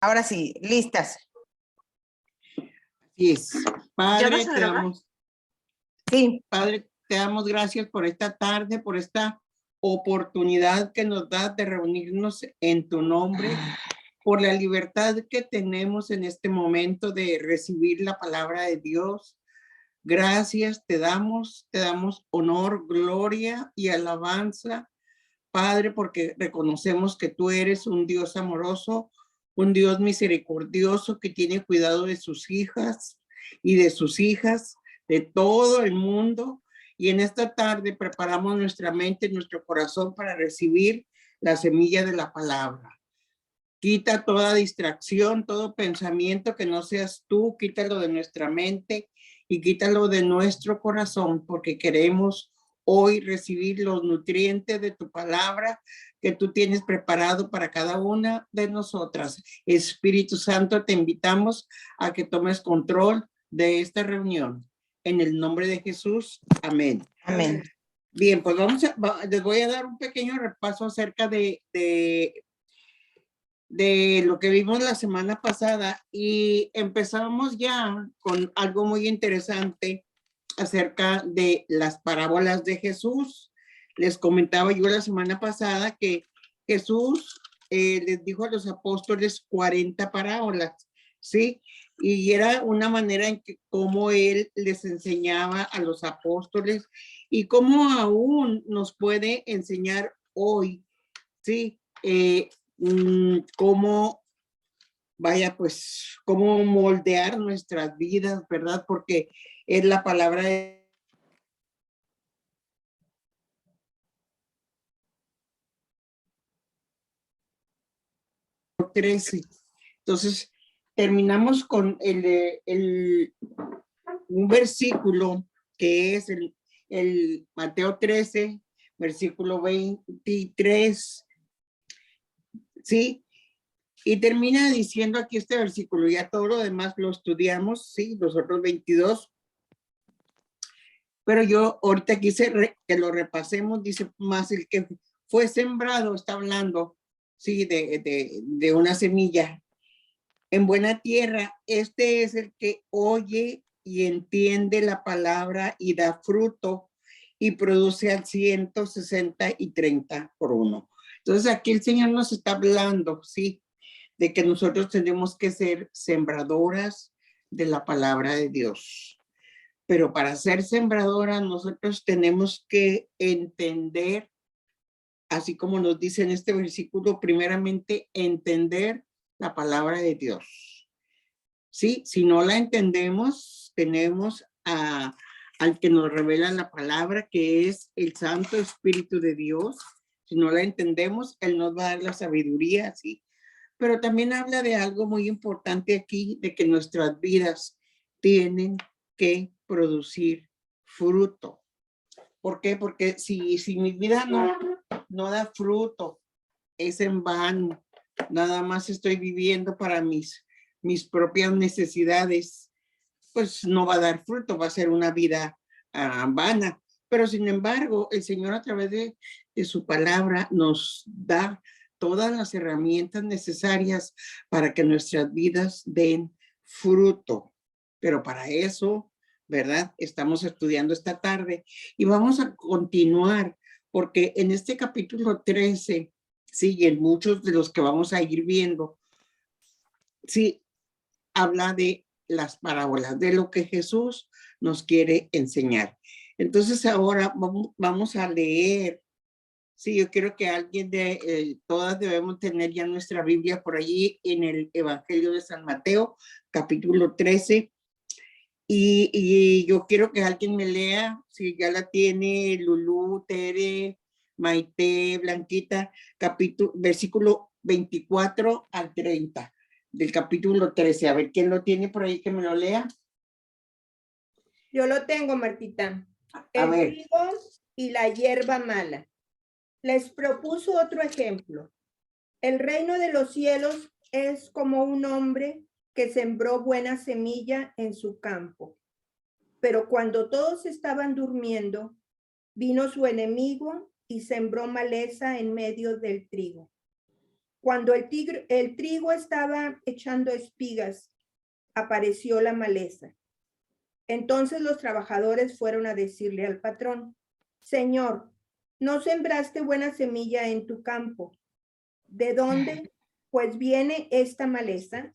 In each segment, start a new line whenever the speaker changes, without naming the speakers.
Ahora sí, listas.
Así es. Padre,
¿Ya vas a grabar?
Sí. Padre, te damos gracias por esta tarde, por esta oportunidad que nos das de reunirnos en tu nombre, por la libertad que tenemos en este momento de recibir la palabra de Dios. Gracias, te damos honor, gloria y alabanza, Padre, porque reconocemos que tú eres un Dios amoroso, un Dios misericordioso que tiene cuidado de sus hijas y de sus hijas, de todo el mundo. Y en esta tarde preparamos nuestra mente y nuestro corazón para recibir la semilla de la palabra. Quita toda distracción, todo pensamiento que no seas tú, quítalo de nuestra mente y quítalo de nuestro corazón, porque queremos hoy recibir los nutrientes de tu palabra que tú tienes preparado para cada una de nosotras. Espíritu Santo, te invitamos a que tomes control de esta reunión. En el nombre de Jesús, amén.
Amén.
Bien, pues les voy a dar un pequeño repaso acerca de lo que vimos la semana pasada y empezamos ya con algo muy interesante acerca de las parábolas de Jesús. Les comentaba yo la semana pasada que Jesús les dijo a los apóstoles 40 parábolas, ¿sí? Y era una manera en que cómo él les enseñaba a los apóstoles y cómo aún nos puede enseñar hoy, ¿sí? Cómo, pues, cómo moldear nuestras vidas, ¿verdad? Porque es la palabra de 13. Entonces, terminamos con un versículo que es el Mateo 13, versículo 23, ¿sí? Y termina diciendo aquí este versículo, ya todo lo demás lo estudiamos, sí, los otros 22. Pero yo ahorita quise que lo repasemos, dice, más el que fue sembrado, está hablando, sí, de una semilla en buena tierra. Este es el que oye y entiende la palabra y da fruto y produce al 160 y 30 por uno. Entonces aquí el Señor nos está hablando, sí, de que nosotros tenemos que ser sembradoras de la palabra de Dios. Pero para ser sembradoras nosotros tenemos que entender, así como nos dice en este versículo, primeramente entender la palabra de Dios. Sí, si no la entendemos, tenemos al que nos revela la palabra, que es el Santo Espíritu de Dios. Si no la entendemos, Él nos va a dar la sabiduría, sí. Pero también habla de algo muy importante aquí, de que nuestras vidas tienen que producir fruto. ¿Por qué? Porque si mi vida no da fruto, es en vano. Nada más estoy viviendo para mis propias necesidades, pues no va a dar fruto, va a ser una vida vana. Pero sin embargo, el Señor a través de su palabra nos da todas las herramientas necesarias para que nuestras vidas den fruto. Pero para eso, ¿verdad? Estamos estudiando esta tarde y vamos a continuar porque en este capítulo 13, sí, y en muchos de los que vamos a ir viendo, sí, habla de las parábolas, de lo que Jesús nos quiere enseñar. Entonces ahora vamos a leer. Sí, yo creo que alguien todas debemos tener ya nuestra Biblia por allí en el Evangelio de San Mateo, capítulo 13. Y yo quiero que alguien me lea, si ya la tiene, Lulú, Tere, Maite, Blanquita, versículo 24 al 30 del capítulo 13. A ver, ¿quién lo tiene por ahí que me lo lea?
Yo lo tengo, Martita. El trigo y la hierba mala. Les propuso otro ejemplo. El reino de los cielos es como un hombre que sembró buena semilla en su campo. Pero cuando todos estaban durmiendo, vino su enemigo y sembró maleza en medio del trigo. Cuando el trigo estaba echando espigas, apareció la maleza. Entonces los trabajadores fueron a decirle al patrón: Señor, ¿no sembraste buena semilla en tu campo? ¿De dónde pues viene esta maleza?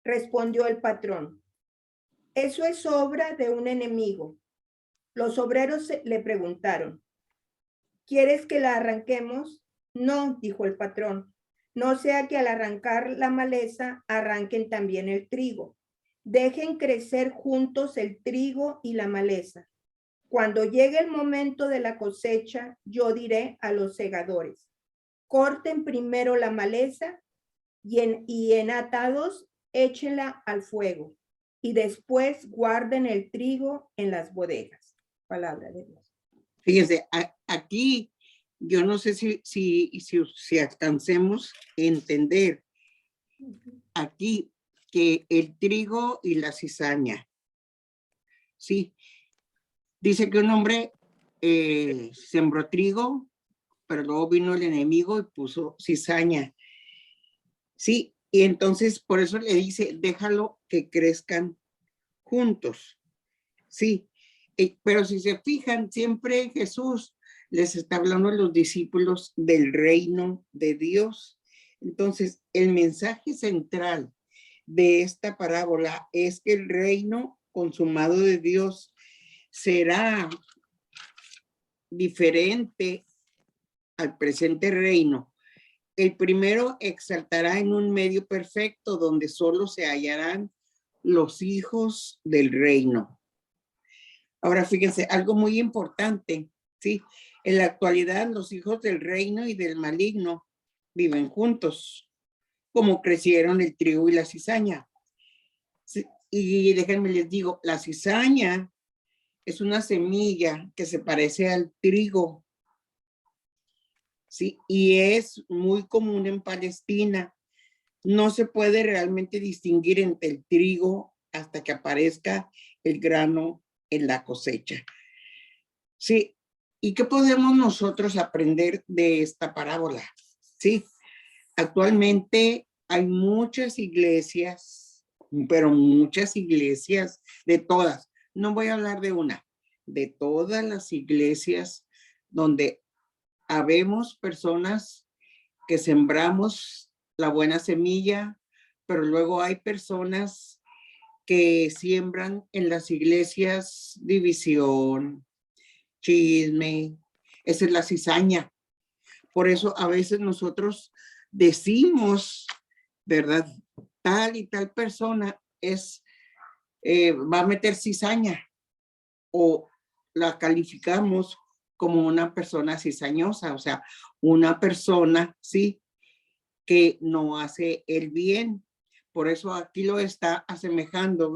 Respondió el patrón: eso es obra de un enemigo. Los obreros le preguntaron: ¿quieres que la arranquemos? No, dijo el patrón, no sea que al arrancar la maleza arranquen también el trigo. Dejen crecer juntos el trigo y la maleza. Cuando llegue el momento de la cosecha, yo diré a los segadores: corten primero la maleza y en atados échenla al fuego, y después guarden el trigo en las bodegas. Palabra de Dios.
Fíjense, aquí yo no sé si alcancemos a entender aquí que el trigo y la cizaña, sí, dice que un hombre sembró trigo, pero luego vino el enemigo y puso cizaña, sí, y entonces por eso le dice, déjalo que crezcan juntos, sí, pero si se fijan, siempre Jesús les está hablando a los discípulos del reino de Dios. Entonces, el mensaje central de esta parábola es que el reino consumado de Dios será diferente al presente reino. El primero exaltará en un medio perfecto donde solo se hallarán los hijos del reino. Ahora fíjense, algo muy importante, ¿sí? En la actualidad los hijos del reino y del maligno viven juntos, como crecieron el trigo y la cizaña. Sí, y déjenme les digo, la cizaña es una semilla que se parece al trigo, ¿sí? Y es muy común en Palestina. No se puede realmente distinguir entre el trigo hasta que aparezca el grano en la cosecha. Sí, ¿y qué podemos nosotros aprender de esta parábola? Sí, actualmente hay muchas iglesias, pero muchas iglesias de todas. No voy a hablar de una, de todas las iglesias donde habemos personas que sembramos la buena semilla, pero luego hay personas que siembran en las iglesias división, chisme, esa es la cizaña. Por eso a veces nosotros decimos, ¿verdad? Tal y tal persona va a meter cizaña o la calificamos como una persona cizañosa, o sea, una persona, sí, que no hace el bien. Por eso aquí lo está asemejando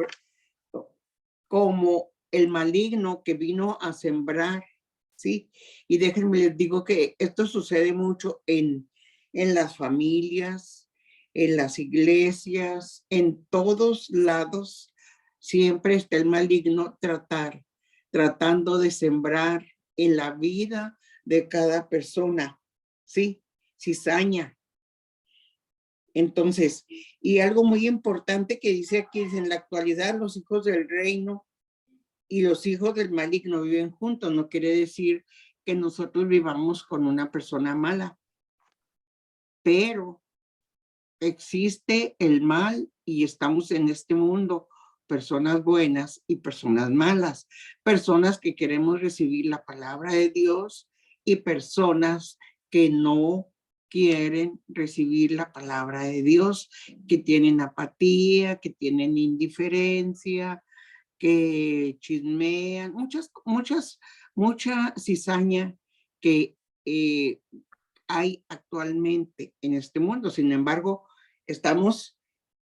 como el maligno que vino a sembrar, ¿sí? Y déjenme les digo que esto sucede mucho en las familias, en las iglesias, en todos lados. Siempre está el maligno tratando de sembrar en la vida de cada persona, ¿sí? Cizaña. Entonces, y algo muy importante que dice aquí es: en la actualidad los hijos del reino y los hijos del maligno viven juntos. No quiere decir que nosotros vivamos con una persona mala, pero existe el mal y estamos en este mundo, personas buenas y personas malas, personas que queremos recibir la palabra de Dios y personas que no quieren recibir la palabra de Dios, que tienen apatía, que tienen indiferencia, que chismean, mucha cizaña que hay actualmente en este mundo. Sin embargo, estamos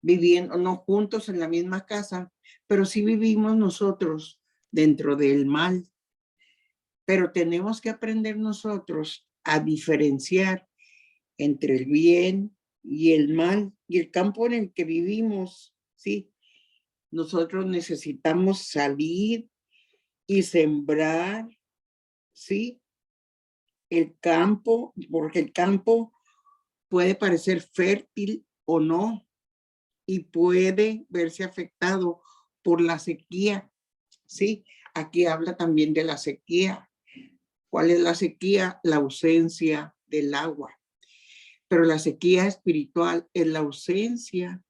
viviendo, no juntos en la misma casa, pero sí vivimos nosotros dentro del mal. Pero tenemos que aprender nosotros a diferenciar entre el bien y el mal y el campo en el que vivimos, ¿sí? Nosotros necesitamos salir y sembrar, ¿sí? El campo, porque el campo puede parecer fértil o no, y puede verse afectado por la sequía. Sí, aquí habla también de la sequía. ¿Cuál es la sequía? La ausencia del agua. Pero la sequía espiritual es la ausencia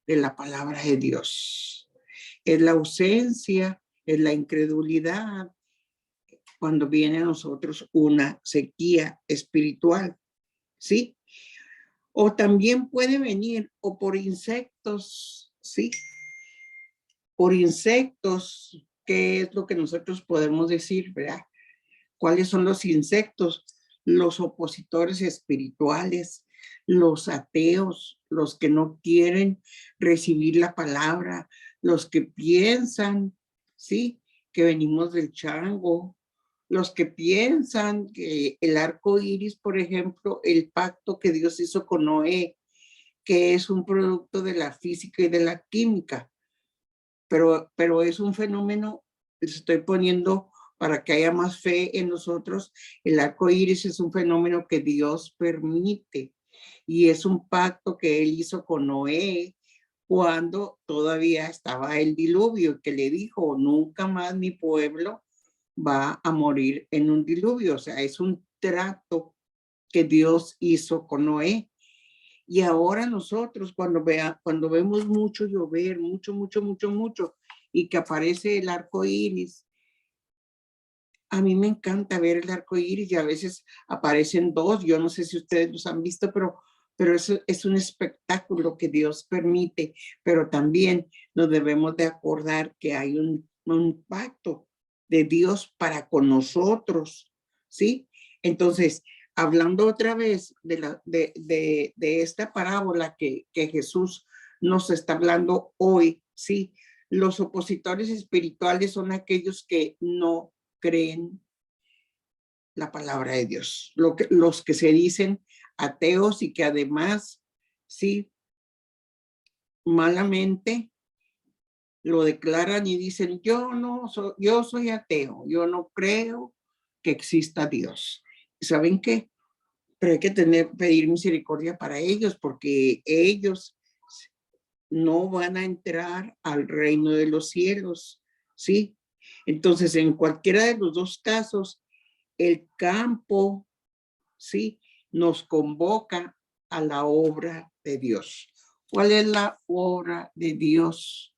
de la palabra de Dios. Es la ausencia, es la incredulidad cuando viene a nosotros una sequía espiritual, ¿sí? O también puede venir o por insectos, ¿sí? Por insectos, ¿qué es lo que nosotros podemos decir, verdad? ¿Cuáles son los insectos? Los opositores espirituales, los ateos, los que no quieren recibir la palabra, los que piensan, ¿sí? Que venimos del chango, los que piensan que el arco iris, por ejemplo, el pacto que Dios hizo con Noé, que es un producto de la física y de la química, pero es un fenómeno, les estoy poniendo para que haya más fe en nosotros. El arco iris es un fenómeno que Dios permite y es un pacto que él hizo con Noé cuando todavía estaba el diluvio, que le dijo, nunca más mi pueblo va a morir en un diluvio. O sea, es un trato que Dios hizo con Noé. Y ahora nosotros cuando vemos mucho llover, mucho, y que aparece el arco iris, a mí me encanta ver el arco iris y a veces aparecen dos, yo no sé si ustedes los han visto, pero eso es un espectáculo que Dios permite, pero también nos debemos de acordar que hay un pacto de Dios para con nosotros, ¿sí? Entonces, hablando otra vez de esta parábola que Jesús nos está hablando hoy, ¿sí? Los opositores espirituales son aquellos que no creen la palabra de Dios, los que se dicen ateos y que además, sí, malamente lo declaran y dicen, yo soy ateo, yo no creo que exista Dios. ¿Saben qué? Pero hay que pedir misericordia para ellos porque ellos no van a entrar al reino de los cielos, ¿sí? Entonces, en cualquiera de los dos casos, el campo, ¿sí? Nos convoca a la obra de Dios. ¿Cuál es la obra de Dios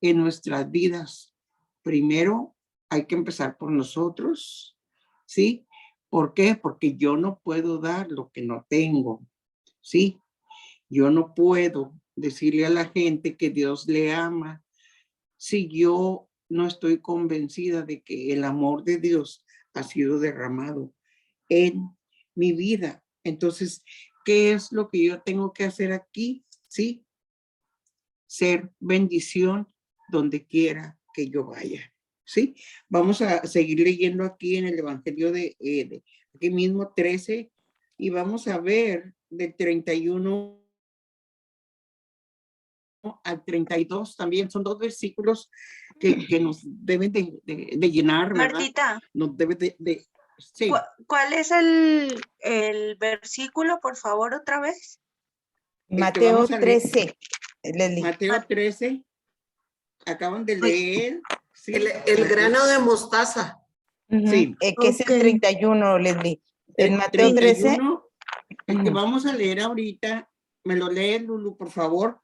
en nuestras vidas? Primero, hay que empezar por nosotros, ¿sí? ¿Por qué? Porque yo no puedo dar lo que no tengo, ¿sí? Yo no puedo decirle a la gente que Dios le ama si yo no estoy convencida de que el amor de Dios ha sido derramado en mi vida. Entonces, ¿qué es lo que yo tengo que hacer aquí? Sí, ser bendición donde quiera que yo vaya. ¿Sí? Vamos a seguir leyendo aquí en el Evangelio de aquí mismo 13 y vamos a ver del 31 al 32 también. Son dos versículos que nos deben de llenar, ¿verdad?
Martita,
nos debe sí.
¿Cuál es el versículo, por favor, otra vez?
Mateo 13.
Mateo 13. Acaban de leer. Sí,
el grano de mostaza.
Sí.
Que es el 31, Leslie. En Mateo
31, 13. El que vamos a leer ahorita, me lo lee Lulu, por favor.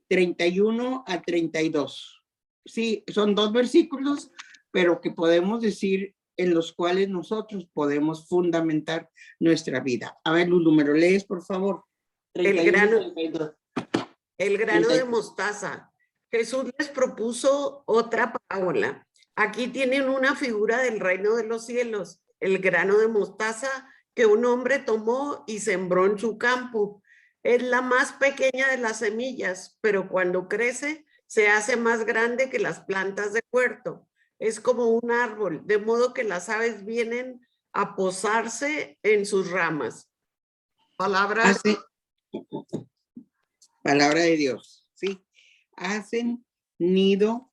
31 a 32. Sí, son dos versículos, pero que podemos decir en los cuales nosotros podemos fundamentar nuestra vida. A ver, Lulu, ¿me lo lees, por favor? 31,
el grano de mostaza. Jesús les propuso otra parábola. Aquí tienen una figura del reino de los cielos, el grano de mostaza que un hombre tomó y sembró en su campo. Es la más pequeña de las semillas, pero cuando crece se hace más grande que las plantas de huerto. Es como un árbol, de modo que las aves vienen a posarse en sus ramas.
Palabra de Dios, ¿sí? Hacen nido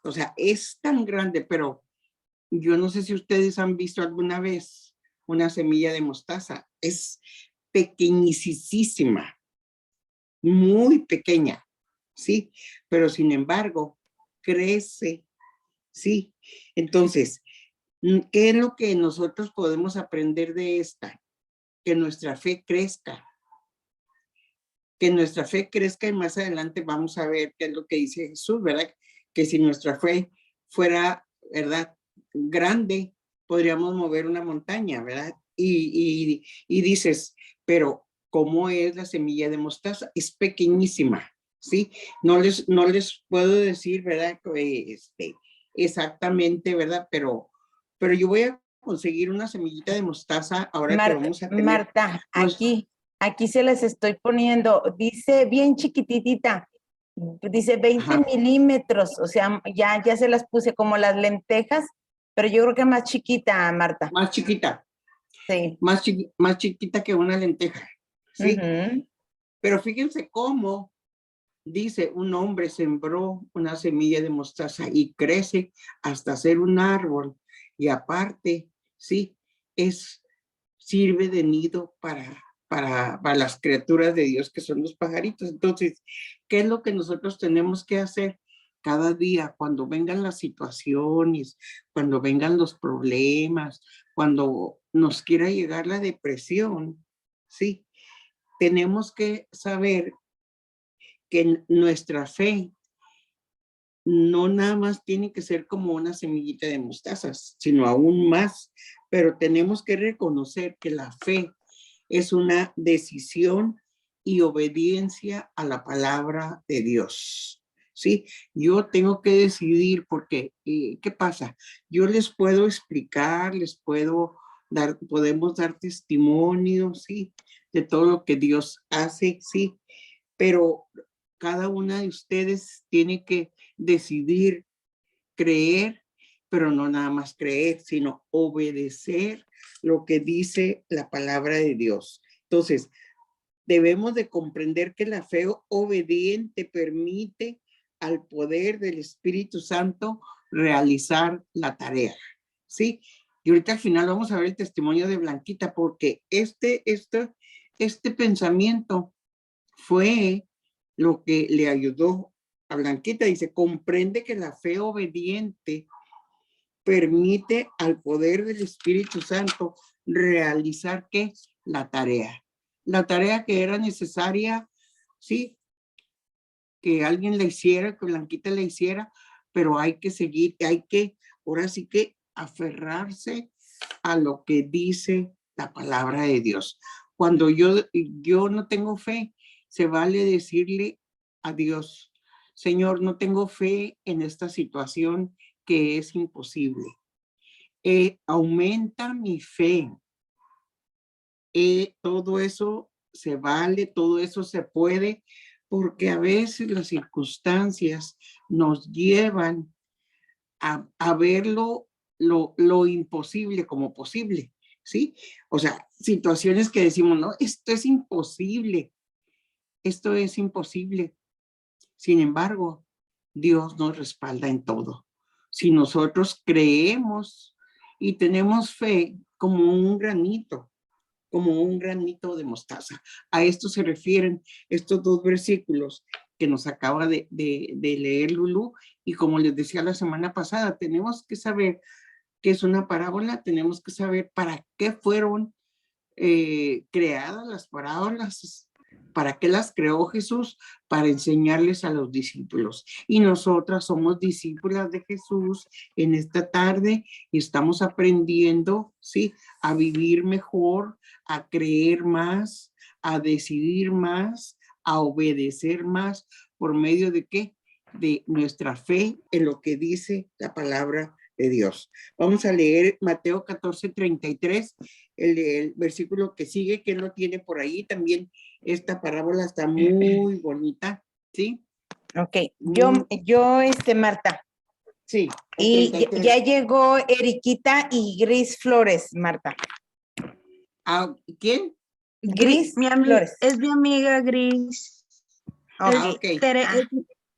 o sea, es tan grande, pero yo no sé si ustedes han visto alguna vez una semilla de mostaza. Es pequeñísima, muy pequeña, ¿sí? Pero sin embargo, crece, ¿sí? Entonces, ¿qué es lo que nosotros podemos aprender de esta? Que nuestra fe crezca. Que nuestra fe crezca y más adelante vamos a ver qué es lo que dice Jesús, ¿verdad? Que si nuestra fe fuera, ¿verdad? Grande, podríamos mover una montaña, ¿verdad? Y dices, pero ¿cómo es la semilla de mostaza? Es pequeñísima, ¿sí? No les puedo decir, ¿verdad? Exactamente, ¿verdad? Pero yo voy a conseguir una semillita de mostaza ahora que vamos a tener.
Marta, aquí se las estoy poniendo, dice bien chiquititita, dice 20
Ajá.
milímetros, o sea, ya se las puse como las lentejas, pero yo creo que más chiquita, Marta.
Más chiquita.
Sí.
Más chiquita que una lenteja, ¿sí? Pero fíjense cómo dice, un hombre sembró una semilla de mostaza y crece hasta ser un árbol, y aparte, sí, sirve de nido para las criaturas de Dios que son los pajaritos. Entonces, ¿qué es lo que nosotros tenemos que hacer cada día cuando vengan las situaciones, cuando vengan los problemas, cuando nos quiera llegar la depresión? Sí, tenemos que saber que nuestra fe no nada más tiene que ser como una semillita de mostazas, sino aún más, pero tenemos que reconocer que la fe es una decisión y obediencia a la palabra de Dios. ¿Sí? Yo tengo que decidir porque, ¿qué pasa? Yo les puedo explicar, podemos dar testimonio, ¿sí? De todo lo que Dios hace, ¿sí? Pero cada una de ustedes tiene que decidir creer, pero no nada más creer, sino obedecer lo que dice la palabra de Dios. Entonces, debemos de comprender que la fe obediente permite al poder del Espíritu Santo realizar la tarea, ¿sí? Y ahorita al final vamos a ver el testimonio de Blanquita, porque este pensamiento fue lo que le ayudó a Blanquita. Dice, comprende que la fe obediente permite al poder del Espíritu Santo realizar ¿qué? La tarea que era necesaria, sí, que alguien la hiciera, que Blanquita la hiciera, pero hay que seguir, ahora sí que aferrarse a lo que dice la palabra de Dios. Cuando yo no tengo fe, se vale decirle a Dios, Señor, no tengo fe en esta situación que es imposible. Aumenta mi fe. Todo eso se vale, todo eso se puede, porque a veces las circunstancias nos llevan a verlo lo imposible como posible, ¿sí? O sea, situaciones que decimos, no, esto es imposible. Sin embargo, Dios nos respalda en todo. Si nosotros creemos y tenemos fe como un granito de mostaza. A esto se refieren estos dos versículos que nos acaba de leer Lulú, y como les decía la semana pasada, tenemos que saber qué es una parábola, tenemos que saber para qué fueron creadas las parábolas, para qué las creó Jesús, para enseñarles a los discípulos. Y nosotras somos discípulas de Jesús en esta tarde y estamos aprendiendo, ¿sí? A vivir mejor, a creer más, a decidir más, a obedecer más, ¿por medio de qué? De nuestra fe en lo que dice la palabra de Dios. Vamos a leer Mateo 14:33, el versículo que sigue, que lo tiene por ahí también. Esta parábola está muy bonita, ¿sí?
Ok, Marta.
Sí.
Y ya llegó Eriquita y Gris Flores, Marta.
¿Quién?
Gris Flores.
Es mi amiga Gris.
Okay.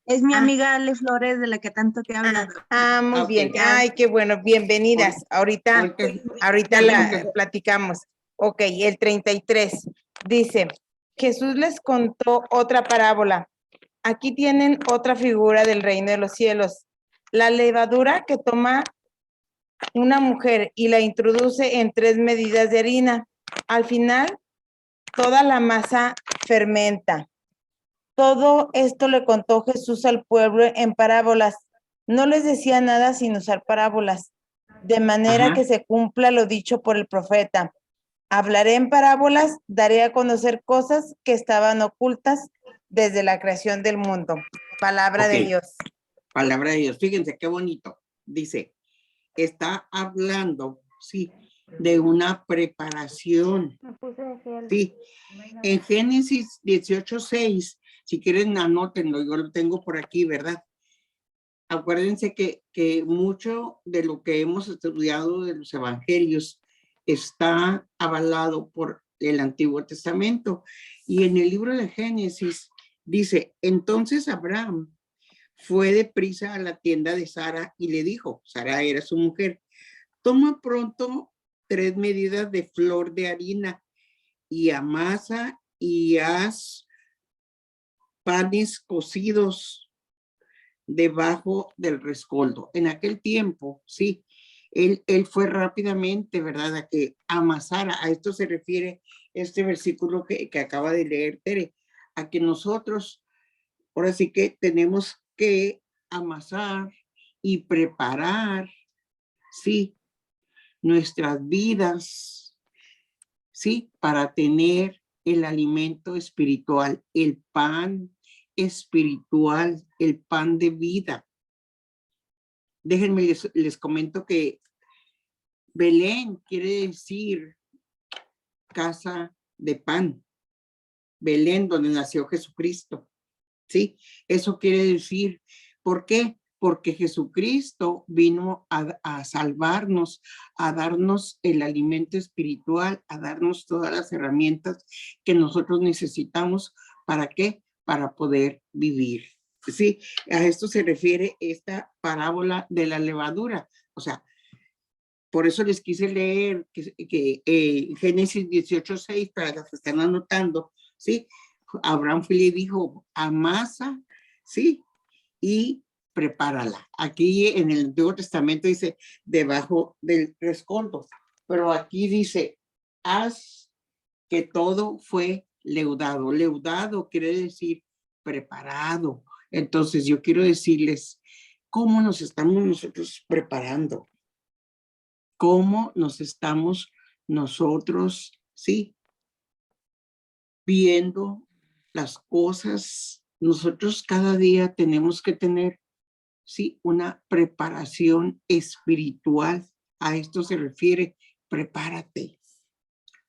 Es mi amiga Ale Flores, de la que tanto te he hablado.
Muy bien. Ay, qué bueno. Bienvenidas. Ahorita la platicamos. Ok, el 33. Dice, Jesús les contó otra parábola. Aquí tienen otra figura del reino de los cielos. La levadura que toma una mujer y la introduce en 3 medidas de harina. Al final, toda la masa fermenta. Todo esto le contó Jesús al pueblo en parábolas. No les decía nada sin usar parábolas, de manera
Ajá.
que se cumpla lo dicho por el profeta. Hablaré en parábolas, daré a conocer cosas que estaban ocultas desde la creación del mundo. Palabra de
Ok.
Dios.
Palabra de Dios. Fíjense qué bonito. Dice, está hablando, sí, de una preparación. Sí, en Génesis 18:6, si quieren anótenlo, yo lo tengo por aquí, ¿verdad? Acuérdense que mucho de lo que hemos estudiado de los evangelios está avalado por el Antiguo Testamento. Y en el libro de Génesis dice, entonces Abraham fue deprisa a la tienda de Sara y le dijo, Sara era su mujer, toma pronto 3 medidas de flor de harina y amasa y haz panes cocidos debajo del rescoldo. En aquel tiempo, sí, él fue rápidamente, ¿verdad? A que amasara. A esto se refiere este versículo que acaba de leer Tere, a que nosotros, ahora sí que tenemos que amasar y preparar, sí, nuestras vidas, sí, para tener el alimento espiritual, el pan espiritual, el pan de vida. Déjenme les comento que Belén quiere decir casa de pan. Belén, donde nació Jesucristo. ¿Sí? Eso quiere decir, ¿por qué? Porque Jesucristo vino a salvarnos, a darnos el alimento espiritual, a darnos todas las herramientas que nosotros necesitamos. ¿Para qué? Para poder vivir. Sí, a esto se refiere esta parábola de la levadura. O sea, por eso les quise leer Génesis 18:6 para los que están anotando, ¿sí? Abraham fue y le dijo, amasa, ¿sí? Y prepárala. Aquí en el Antiguo Testamento dice, debajo del rescoldo. Pero aquí dice, haz que todo fue leudado. Leudado quiere decir preparado. Entonces yo quiero decirles, ¿cómo nos estamos nosotros preparando? ¿Cómo nos estamos nosotros, sí, viendo las cosas? Nosotros cada día tenemos que tener, sí, una preparación espiritual. A esto se refiere, prepárate.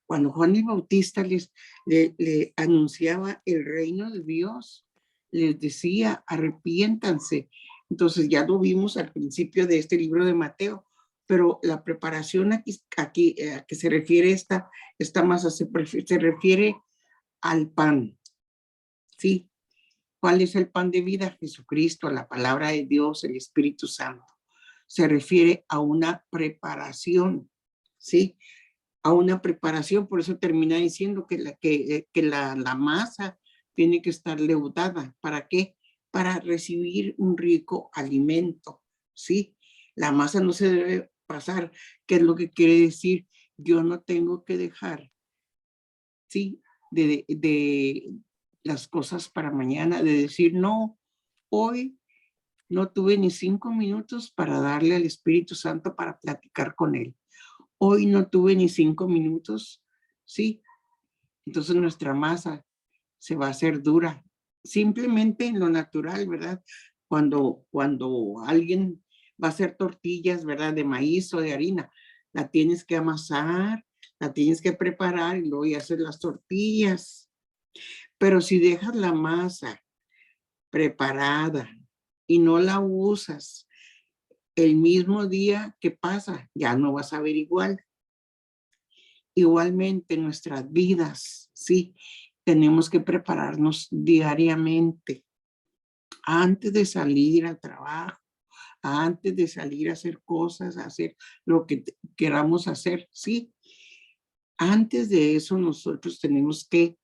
Cuando Juan el Bautista le anunciaba el reino de Dios, les decía, arrepiéntanse. Entonces ya lo vimos al principio de este libro de Mateo, pero la preparación aquí a que se refiere esta masa se refiere al pan, ¿sí? ¿Cuál es el pan de vida? Jesucristo, la palabra de Dios, el Espíritu Santo. Se refiere a una preparación, ¿sí? A una preparación, por eso termina diciendo que la masa tiene que estar leudada. ¿Para qué? Para recibir un rico alimento, ¿sí? La masa no se debe pasar, ¿qué es lo que quiere decir? Yo no tengo que dejar, ¿sí? De las cosas para mañana, de decir, no, hoy no tuve ni 5 minutos para darle al Espíritu Santo para platicar con él. Hoy no tuve ni 5 minutos, ¿sí? Entonces nuestra masa se va a hacer dura. Simplemente en lo natural, ¿verdad? Cuando alguien va a hacer tortillas, ¿verdad? De maíz o de harina, la tienes que amasar, la tienes que preparar y luego ya hacer las tortillas. Pero si dejas la masa preparada y no la usas el mismo día que pasa, ya no vas a ver igual. Igualmente nuestras vidas, sí, tenemos que prepararnos diariamente antes de salir al trabajo, antes de salir a hacer cosas, a hacer lo que queramos hacer, sí. Antes de eso, nosotros tenemos que,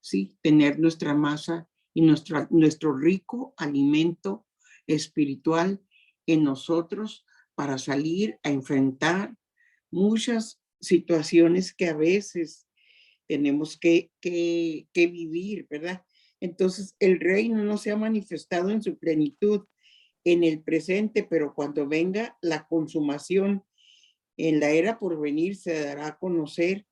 sí, tener nuestra masa y nuestro rico alimento espiritual en nosotros para salir a enfrentar muchas situaciones que a veces tenemos que vivir, ¿verdad? Entonces, el reino no se ha manifestado en su plenitud en el presente, pero cuando venga la consumación en la era por venir, se dará a conocer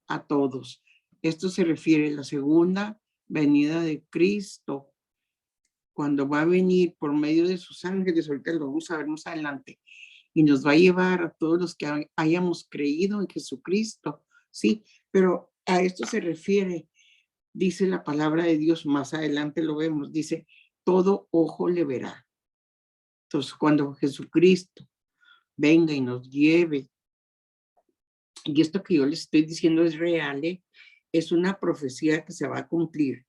a todos. Esto se refiere a la segunda venida de Cristo, cuando va a venir por medio de sus ángeles, ahorita lo vamos a ver más adelante, y nos va a llevar a todos los que hayamos creído en Jesucristo, ¿sí? Pero a esto se refiere, dice la palabra de Dios, más adelante lo vemos, dice, todo ojo le verá. Entonces, cuando Jesucristo venga y nos lleve, y esto que yo les estoy diciendo es real, es una profecía que se va a cumplir.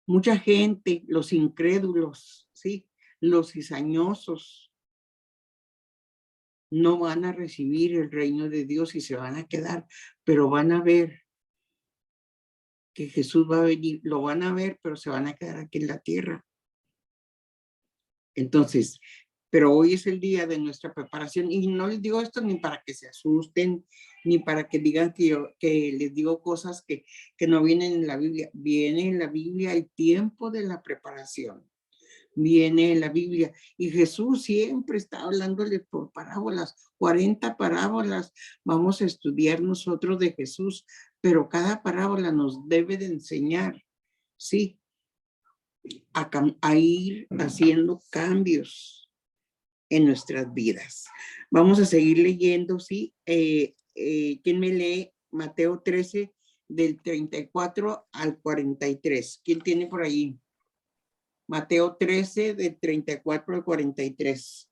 Mucha gente, los incrédulos, ¿sí? Los cizañosos, no van a recibir el reino de Dios y se van a quedar, pero van a ver que Jesús va a venir, lo van a ver, pero se van a quedar aquí en la tierra. Entonces, pero hoy es el día de nuestra preparación y no les digo esto ni para que se asusten, ni para que digan que les digo cosas que no vienen en la Biblia. Viene en la Biblia el tiempo de la preparación. Viene en la Biblia y Jesús siempre está hablándole por parábolas, 40 parábolas vamos a estudiar nosotros de Jesús, pero cada parábola nos debe de enseñar, sí, a ir haciendo cambios en nuestras vidas. Vamos a seguir leyendo, sí. ¿Quién me lee Mateo 13 del 34 al 43? ¿Quién tiene por ahí? Mateo 13, del 34 al 43.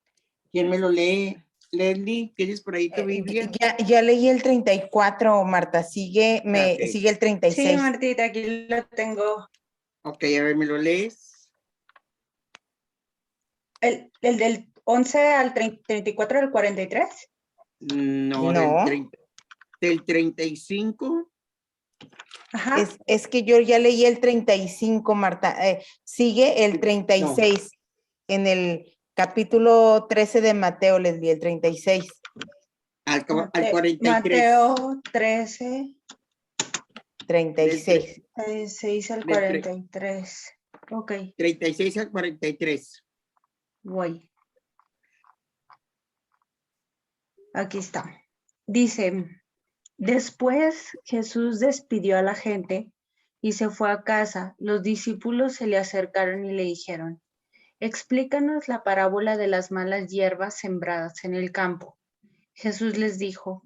¿Quién me lo lee? Leslie, ¿tienes por ahí tu Biblia?
Ya leí el 34, Marta. Sigue el 36.
Sí, Martita, aquí lo tengo.
Ok, a ver, ¿me lo lees?
¿El del 11 al 34 al 43?
No,
No.
del 35.
Ajá.
Es que yo ya leí el 35, Marta. Sigue el 36. No. En el capítulo 13 de Mateo les di el 36.
Al 43.
Mateo 13.
36.
36 al 43. Ok.
36 al 43.
Voy. Aquí está. Dice, después Jesús despidió a la gente y se fue a casa. Los discípulos se le acercaron y le dijeron, explícanos la parábola de las malas hierbas sembradas en el campo. Jesús les dijo,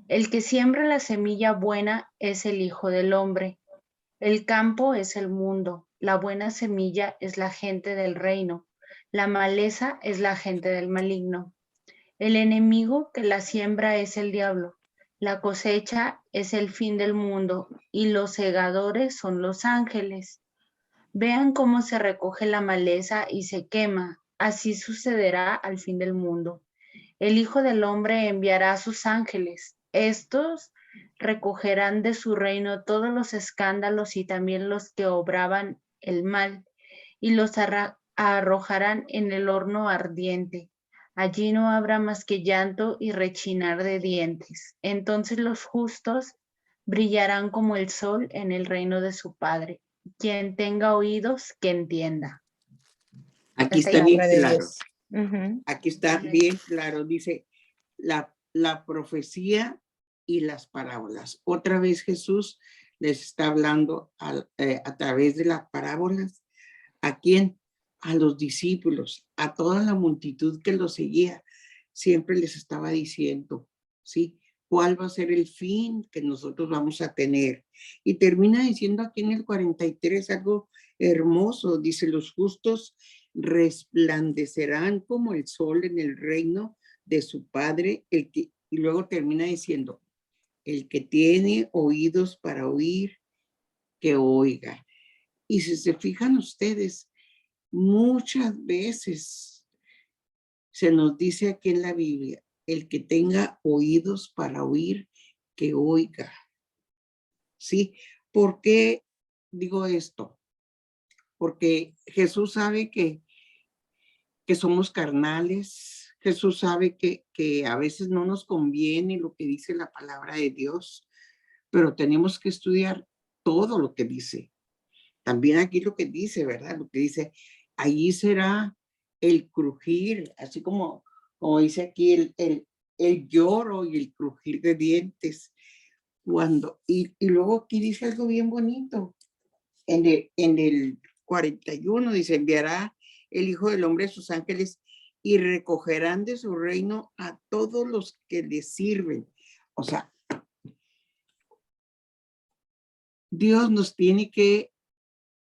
el que siembra la semilla buena es el Hijo del Hombre. El campo es el mundo, la buena semilla es la gente del reino, la maleza es la gente del maligno. El enemigo que la siembra es el diablo, la cosecha es el fin del mundo y los segadores son los ángeles. Vean cómo se recoge la maleza y se quema, así sucederá al fin del mundo. El Hijo del Hombre enviará a sus ángeles. Estos recogerán de su reino todos los escándalos y también los que obraban el mal, y los arrojarán en el horno ardiente. Allí no habrá más que llanto y rechinar de dientes. Entonces los justos brillarán como el sol en el reino de su Padre. Quien tenga oídos, que entienda.
Aquí está bien claro. Aquí está bien claro. Dice la profecía y las parábolas. Otra vez Jesús les está hablando a través de las parábolas. ¿A quién? A los discípulos, a toda la multitud que los seguía. Siempre les estaba diciendo, ¿sí? ¿Cuál va a ser el fin que nosotros vamos a tener? Y termina diciendo aquí en el 43 algo hermoso. Dice, los justos resplandecerán como el sol en el reino de su Padre. Y luego termina diciendo, el que tiene oídos para oír, que oiga. Y si se fijan ustedes, muchas veces se nos dice aquí en la Biblia, el que tenga oídos para oír, que oiga. ¿Sí? ¿Por qué digo esto? Porque Jesús sabe que somos carnales. Jesús sabe que a veces no nos conviene lo que dice la palabra de Dios, pero tenemos que estudiar todo lo que dice. También aquí lo que dice, ¿verdad? Lo que dice, allí será el crujir, así como dice aquí el lloro y el crujir de dientes. Y luego aquí dice algo bien bonito. En el 41 dice, enviará el Hijo del Hombre a sus ángeles y recogerán de su reino a todos los que le sirven. O sea, Dios nos tiene que,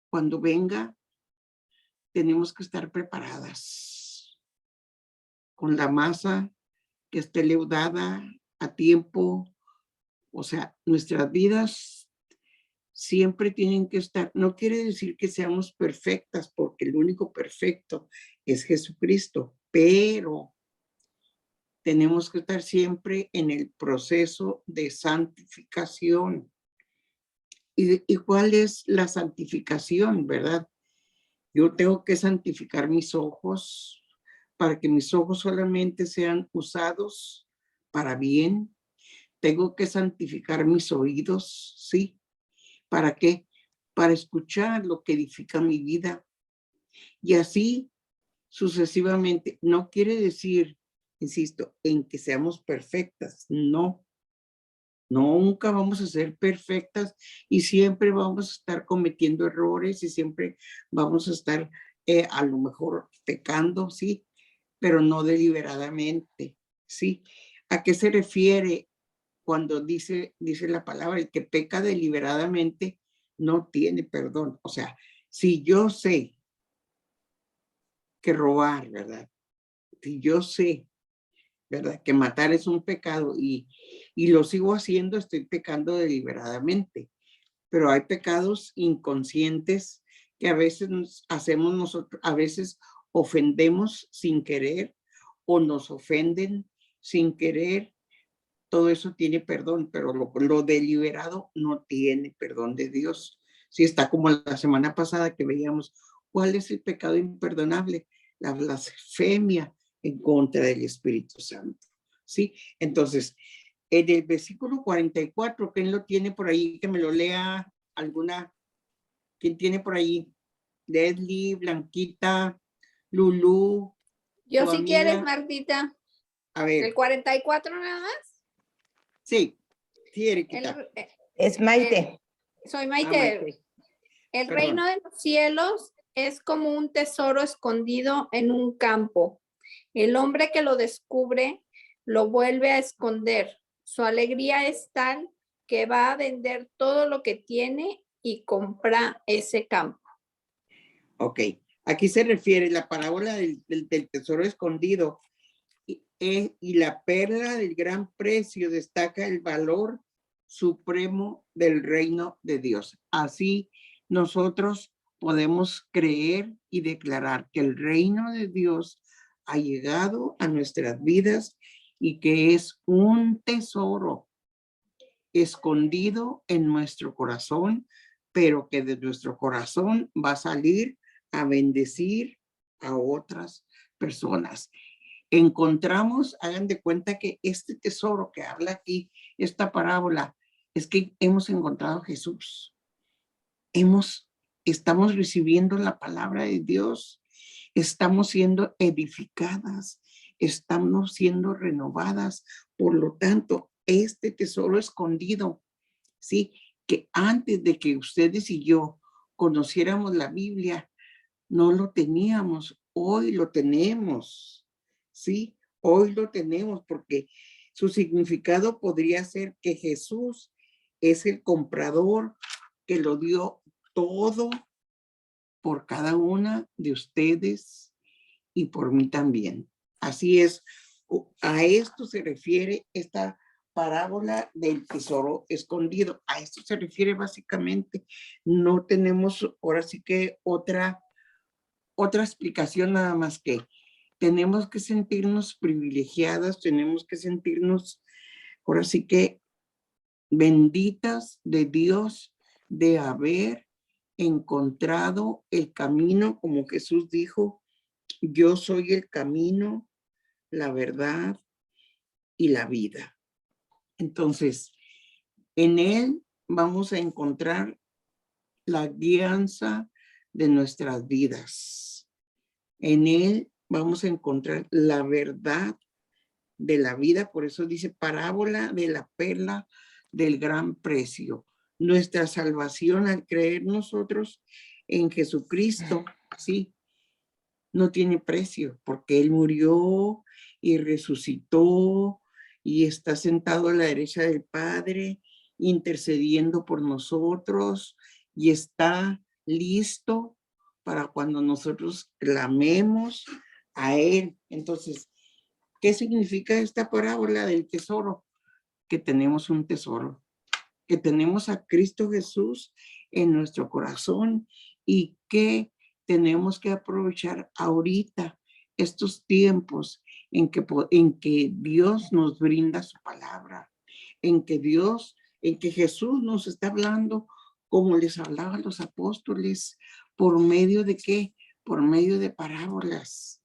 cuando venga, tenemos que estar preparadas con la masa que esté leudada a tiempo. O sea, nuestras vidas siempre tienen que estar, no quiere decir que seamos perfectas, porque el único perfecto es Jesucristo, pero tenemos que estar siempre en el proceso de santificación. ¿Y cuál es la santificación, verdad? Yo tengo que santificar mis ojos para que mis ojos solamente sean usados para bien. Tengo que santificar mis oídos, ¿sí? ¿Para qué? Para escuchar lo que edifica mi vida. Y así sucesivamente. No quiere decir, insisto, en que seamos perfectas. No. Nunca vamos a ser perfectas y siempre vamos a estar cometiendo errores y siempre vamos a estar a lo mejor pecando, sí, pero no deliberadamente, sí. ¿A qué se refiere cuando dice la palabra? El que peca deliberadamente no tiene perdón. O sea, si yo sé que robar, ¿verdad? Si yo sé, ¿verdad? Que matar es un pecado y lo sigo haciendo, estoy pecando deliberadamente. Pero hay pecados inconscientes que a veces hacemos nosotros, a veces ofendemos sin querer o nos ofenden sin querer. Todo eso tiene perdón, pero lo deliberado no tiene perdón de Dios. Sí, está como la semana pasada que veíamos cuál es el pecado imperdonable, la blasfemia en contra del Espíritu Santo. ¿Sí? Entonces, en el versículo 44, ¿quién lo tiene por ahí? Que me lo lea alguna. ¿Quién tiene por ahí? Leslie, Blanquita, Lulú.
Yo si quieres, Martita.
A ver.
¿El 44 nada más?
Sí, Erika.
Es Maite.
Soy Maite.
Maite.
El reino de los cielos es como un tesoro escondido en un campo. El hombre que lo descubre lo vuelve a esconder. Su alegría es tal que va a vender todo lo que tiene y compra ese campo.
Ok, aquí se refiere la parábola del tesoro escondido y la perla del gran precio destaca el valor supremo del reino de Dios. Así nosotros podemos creer y declarar que el reino de Dios ha llegado a nuestras vidas y que es un tesoro escondido en nuestro corazón, pero que de nuestro corazón va a salir a bendecir a otras personas. Encontramos, hagan de cuenta que este tesoro que habla aquí, esta parábola, es que hemos encontrado a Jesús. Estamos recibiendo la palabra de Dios, estamos siendo edificadas, estamos siendo renovadas. Por lo tanto, este tesoro escondido, ¿sí? Que antes de que ustedes y yo conociéramos la Biblia, no lo teníamos, hoy lo tenemos, ¿sí? Hoy lo tenemos porque su significado podría ser que Jesús es el comprador que lo dio todo por cada una de ustedes y por mí también. Así es, a esto se refiere esta parábola del tesoro escondido. A esto se refiere básicamente. No tenemos ahora sí que otra explicación nada más que tenemos que sentirnos privilegiadas, tenemos que sentirnos ahora sí que benditas de Dios de haber encontrado el camino, como Jesús dijo, yo soy el camino, la verdad y la vida. Entonces, en Él vamos a encontrar la guianza de nuestras vidas. En Él vamos a encontrar la verdad de la vida. Por eso dice parábola de la perla del gran precio. Nuestra salvación al creer nosotros en Jesucristo, sí, no tiene precio, porque Él murió y resucitó y está sentado a la derecha del Padre, intercediendo por nosotros, y está listo para cuando nosotros clamemos a Él. Entonces, ¿qué significa esta parábola del tesoro? Que tenemos un tesoro, que tenemos a Cristo Jesús en nuestro corazón y que tenemos que aprovechar ahorita estos tiempos en que Dios nos brinda su palabra, en que Jesús nos está hablando como les hablaba a los apóstoles, ¿por medio de qué? Por medio de parábolas.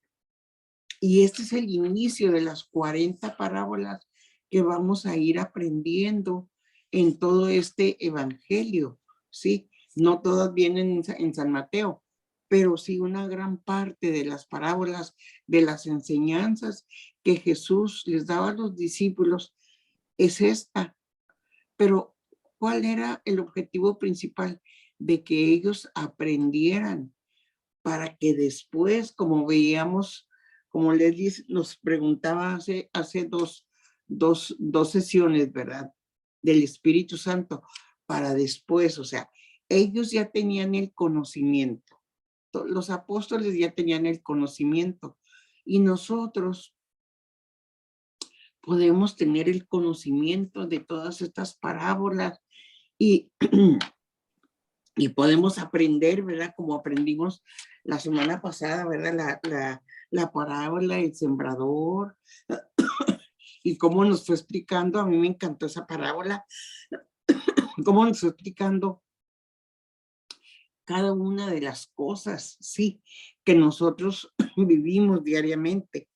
Y este es el inicio de las 40 parábolas que vamos a ir aprendiendo en todo este evangelio, ¿sí? No todas vienen en San Mateo, pero sí una gran parte de las parábolas, de las enseñanzas que Jesús les daba a los discípulos es esta. Pero, ¿cuál era el objetivo principal? De que ellos aprendieran para que después, como veíamos, como les nos preguntaba hace dos sesiones, ¿verdad? Del Espíritu Santo, para después, o sea, ellos ya tenían el conocimiento, los apóstoles ya tenían el conocimiento, y nosotros podemos tener el conocimiento de todas estas parábolas y y podemos aprender, ¿verdad? Como aprendimos la semana pasada, ¿verdad? La parábola del sembrador y cómo nos fue explicando, a mí me encantó esa parábola, cómo nos fue explicando cada una de las cosas, sí, que nosotros vivimos diariamente,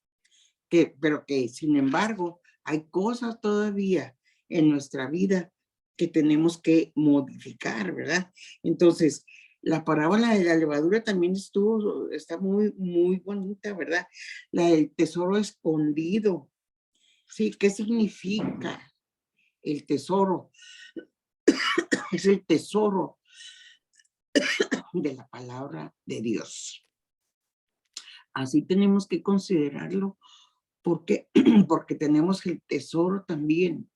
pero que sin embargo hay cosas todavía en nuestra vida que tenemos que modificar, ¿verdad? Entonces, la parábola de la levadura también está muy, muy bonita, ¿verdad? La del tesoro escondido. Sí, ¿qué significa el tesoro? Es el tesoro de la palabra de Dios. Así tenemos que considerarlo porque tenemos el tesoro también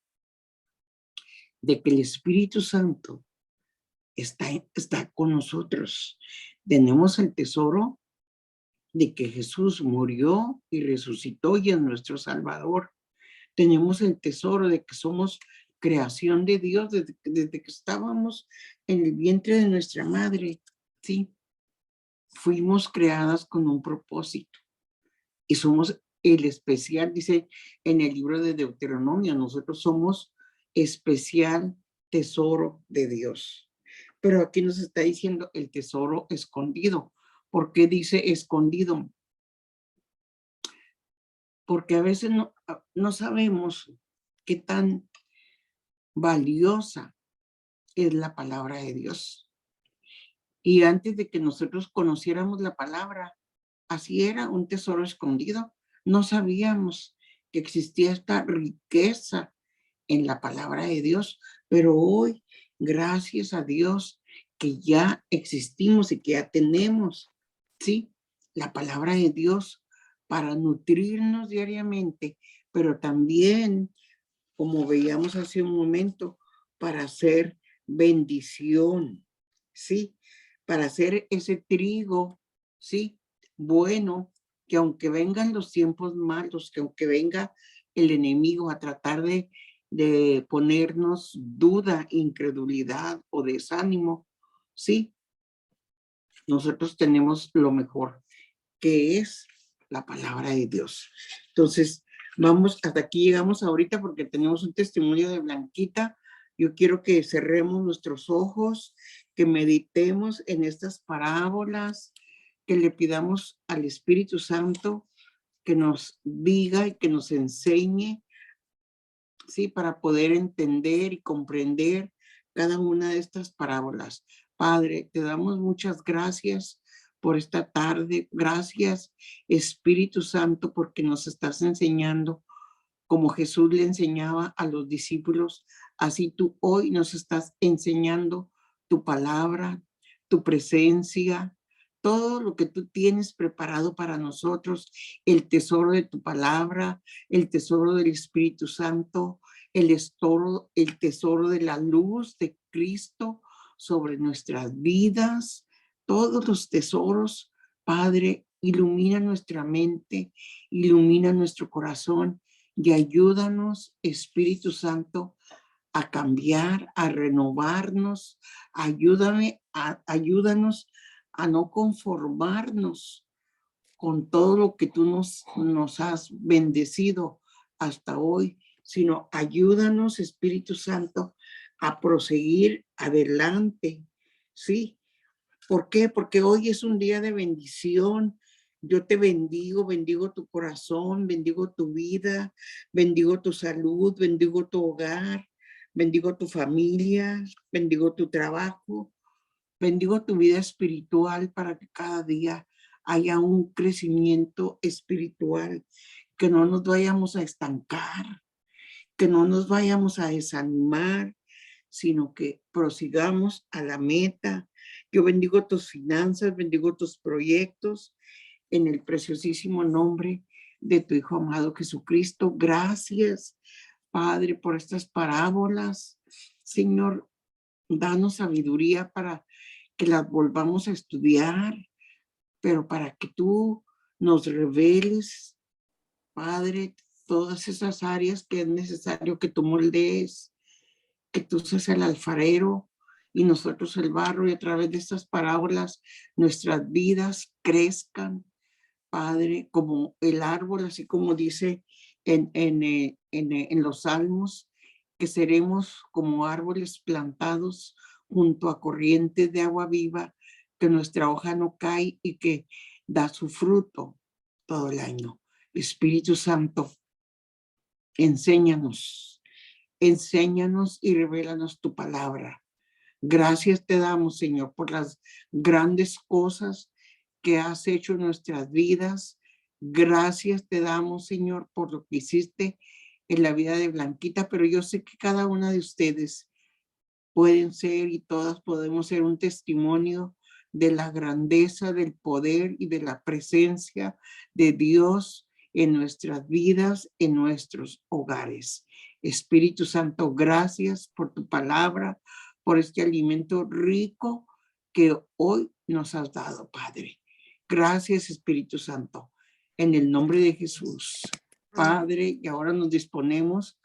de que el Espíritu Santo está con nosotros. Tenemos el tesoro de que Jesús murió y resucitó y es nuestro Salvador. Tenemos el tesoro de que somos creación de Dios desde que estábamos en el vientre de nuestra madre, ¿sí? Fuimos creadas con un propósito y somos el especial, dice en el libro de Deuteronomio, nosotros somos especial tesoro de Dios. Pero aquí nos está diciendo el tesoro escondido. ¿Por qué dice escondido? Porque a veces no sabemos qué tan valiosa es la palabra de Dios. Y antes de que nosotros conociéramos la palabra, así era, un tesoro escondido. No sabíamos que existía esta riqueza en la palabra de Dios, pero hoy, gracias a Dios, que ya existimos y que ya tenemos, ¿sí? La palabra de Dios para nutrirnos diariamente, pero también, como veíamos hace un momento, para hacer bendición, ¿sí? Para hacer ese trigo, ¿sí? Bueno, que aunque vengan los tiempos malos, que aunque venga el enemigo a tratar de ponernos duda, incredulidad o desánimo, sí, nosotros tenemos lo mejor, que es la palabra de Dios. Entonces, hasta aquí llegamos ahorita porque tenemos un testimonio de Blanquita. Yo quiero que cerremos nuestros ojos, que meditemos en estas parábolas, que le pidamos al Espíritu Santo que nos diga y que nos enseñe, ¿sí? Para poder entender y comprender cada una de estas parábolas. Padre, te damos muchas gracias por esta tarde. Gracias, Espíritu Santo, porque nos estás enseñando como Jesús le enseñaba a los discípulos. Así tú hoy nos estás enseñando tu palabra, tu presencia, todo lo que tú tienes preparado para nosotros, el tesoro de tu palabra, el tesoro del Espíritu Santo, el tesoro de la luz de Cristo sobre nuestras vidas, todos los tesoros. Padre, ilumina nuestra mente, ilumina nuestro corazón y ayúdanos, Espíritu Santo, a cambiar, a renovarnos. Ayúdanos a no conformarnos con todo lo que tú nos has bendecido hasta hoy, sino ayúdanos, Espíritu Santo, a proseguir adelante. ¿Sí? ¿Por qué? Porque hoy es un día de bendición. Yo te bendigo, bendigo tu corazón, bendigo tu vida, bendigo tu salud, bendigo tu hogar, bendigo tu familia, bendigo tu trabajo, bendigo tu vida espiritual para que cada día haya un crecimiento espiritual, que no nos vayamos a estancar, que no nos vayamos a desanimar, sino que prosigamos a la meta. Yo bendigo tus finanzas, bendigo tus proyectos, en el preciosísimo nombre de tu Hijo amado Jesucristo. Gracias, Padre, por estas parábolas. Señor, danos sabiduría para que las volvamos a estudiar, pero para que tú nos reveles, Padre, todas esas áreas que es necesario que tú moldees, que tú seas el alfarero y nosotros el barro, y a través de estas parábolas nuestras vidas crezcan, Padre, como el árbol, así como dice en los salmos, que seremos como árboles plantados junto a corrientes de agua viva, que nuestra hoja no cae y que da su fruto todo el año. Espíritu Santo, enséñanos y revélanos tu palabra. Gracias te damos, Señor, por las grandes cosas que has hecho en nuestras vidas. Gracias te damos, Señor, por lo que hiciste en la vida de Blanquita, pero yo sé que cada una de ustedes pueden ser y todas podemos ser un testimonio de la grandeza, del poder y de la presencia de Dios en nuestras vidas, en nuestros hogares. Espíritu Santo, gracias por tu palabra, por este alimento rico que hoy nos has dado, Padre. Gracias, Espíritu Santo, en el nombre de Jesús. Padre, y ahora nos disponemos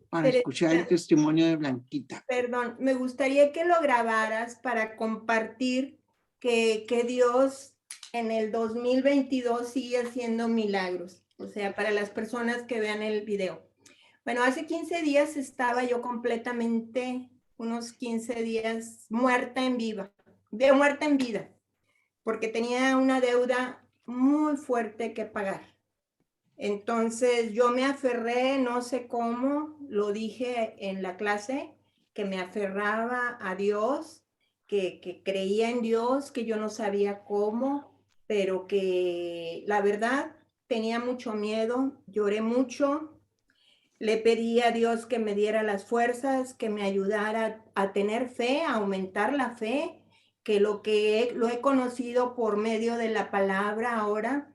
para escuchar el testimonio de Blanquita.
Perdón, me gustaría que lo grabaras para compartir que Dios en el 2022 sigue haciendo milagros. O sea, para las personas que vean el video. Bueno, hace 15 días estaba yo completamente, unos 15 días, muerta en vida, porque tenía una deuda muy fuerte que pagar. Entonces yo me aferré, no sé cómo, lo dije en la clase, que me aferraba a Dios, que creía en Dios, que yo no sabía cómo, pero que la verdad tenía mucho miedo, lloré mucho. Le pedí a Dios que me diera las fuerzas, que me ayudara a tener fe, a aumentar la fe, que lo he conocido por medio de la palabra ahora,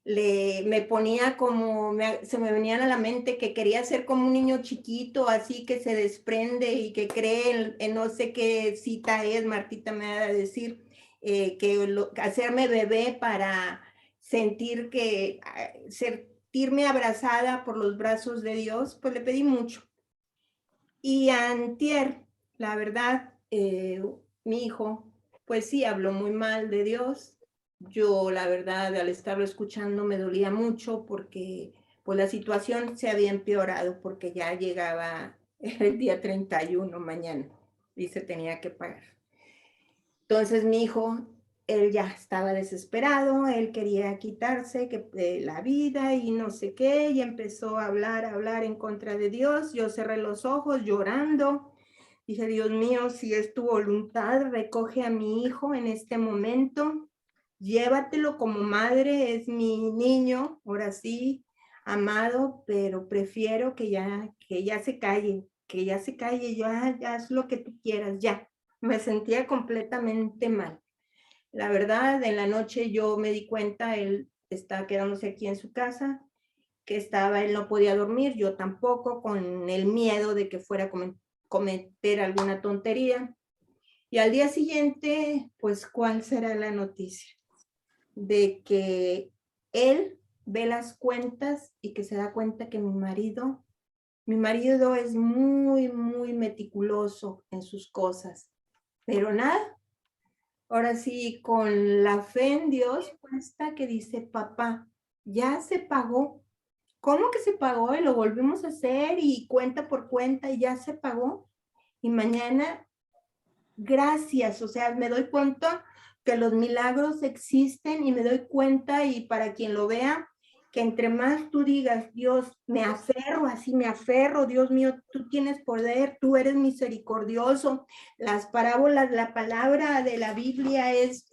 me ponía como, se me venían a la mente que quería ser como un niño chiquito, así que se desprende y que cree en no sé qué cita es, Martita me va a decir, hacerme bebé para sentir sentirme abrazada por los brazos de Dios, pues le pedí mucho. Y antier, la verdad, mi hijo, pues sí, habló muy mal de Dios. Yo, la verdad, al estarlo escuchando me dolía mucho porque pues la situación se había empeorado, porque ya llegaba Era el día 31 mañana y se tenía que pagar. Entonces mi hijo, él ya estaba desesperado, él quería quitarse la vida y no sé qué, y empezó a hablar en contra de Dios. Yo cerré los ojos llorando. Dije, Dios mío, si es tu voluntad, recoge a mi hijo en este momento, llévatelo como madre, es mi niño, ahora sí, amado, pero prefiero que ya se calle, ya haz lo que tú quieras, ya. Me sentía completamente mal. La verdad, en la noche yo me di cuenta, él estaba quedándose aquí en su casa, que él no podía dormir, yo tampoco, con el miedo de que fuera a cometer alguna tontería. Y al día siguiente, pues, ¿cuál será la noticia? De que él ve las cuentas y que se da cuenta que mi marido es muy, muy meticuloso en sus cosas, pero nada. Ahora sí, con la fe en Dios, cuesta que dice, papá, ya se pagó. ¿Cómo que se pagó? Y lo volvimos a hacer y cuenta por cuenta y ya se pagó. Y mañana, gracias, o sea, me doy cuenta que los milagros existen y me doy cuenta, y para quien lo vea, que entre más tú digas, Dios, me aferro, Dios mío, tú tienes poder, tú eres misericordioso, las parábolas, la palabra de la Biblia es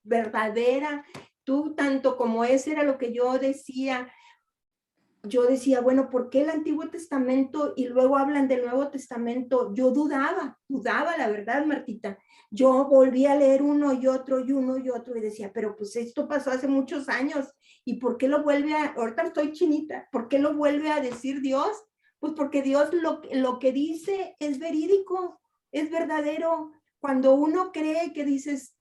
verdadera, tú tanto como ese era lo que yo decía, bueno, ¿por qué el Antiguo Testamento y luego hablan del Nuevo Testamento? Yo dudaba la verdad, Martita. Yo volví a leer uno y otro y decía, pero pues esto pasó hace muchos años, ¿y por qué lo ahorita estoy chinita, ¿por qué lo vuelve a decir Dios? Pues porque Dios lo que dice es verídico, es verdadero. Cuando uno cree que dices,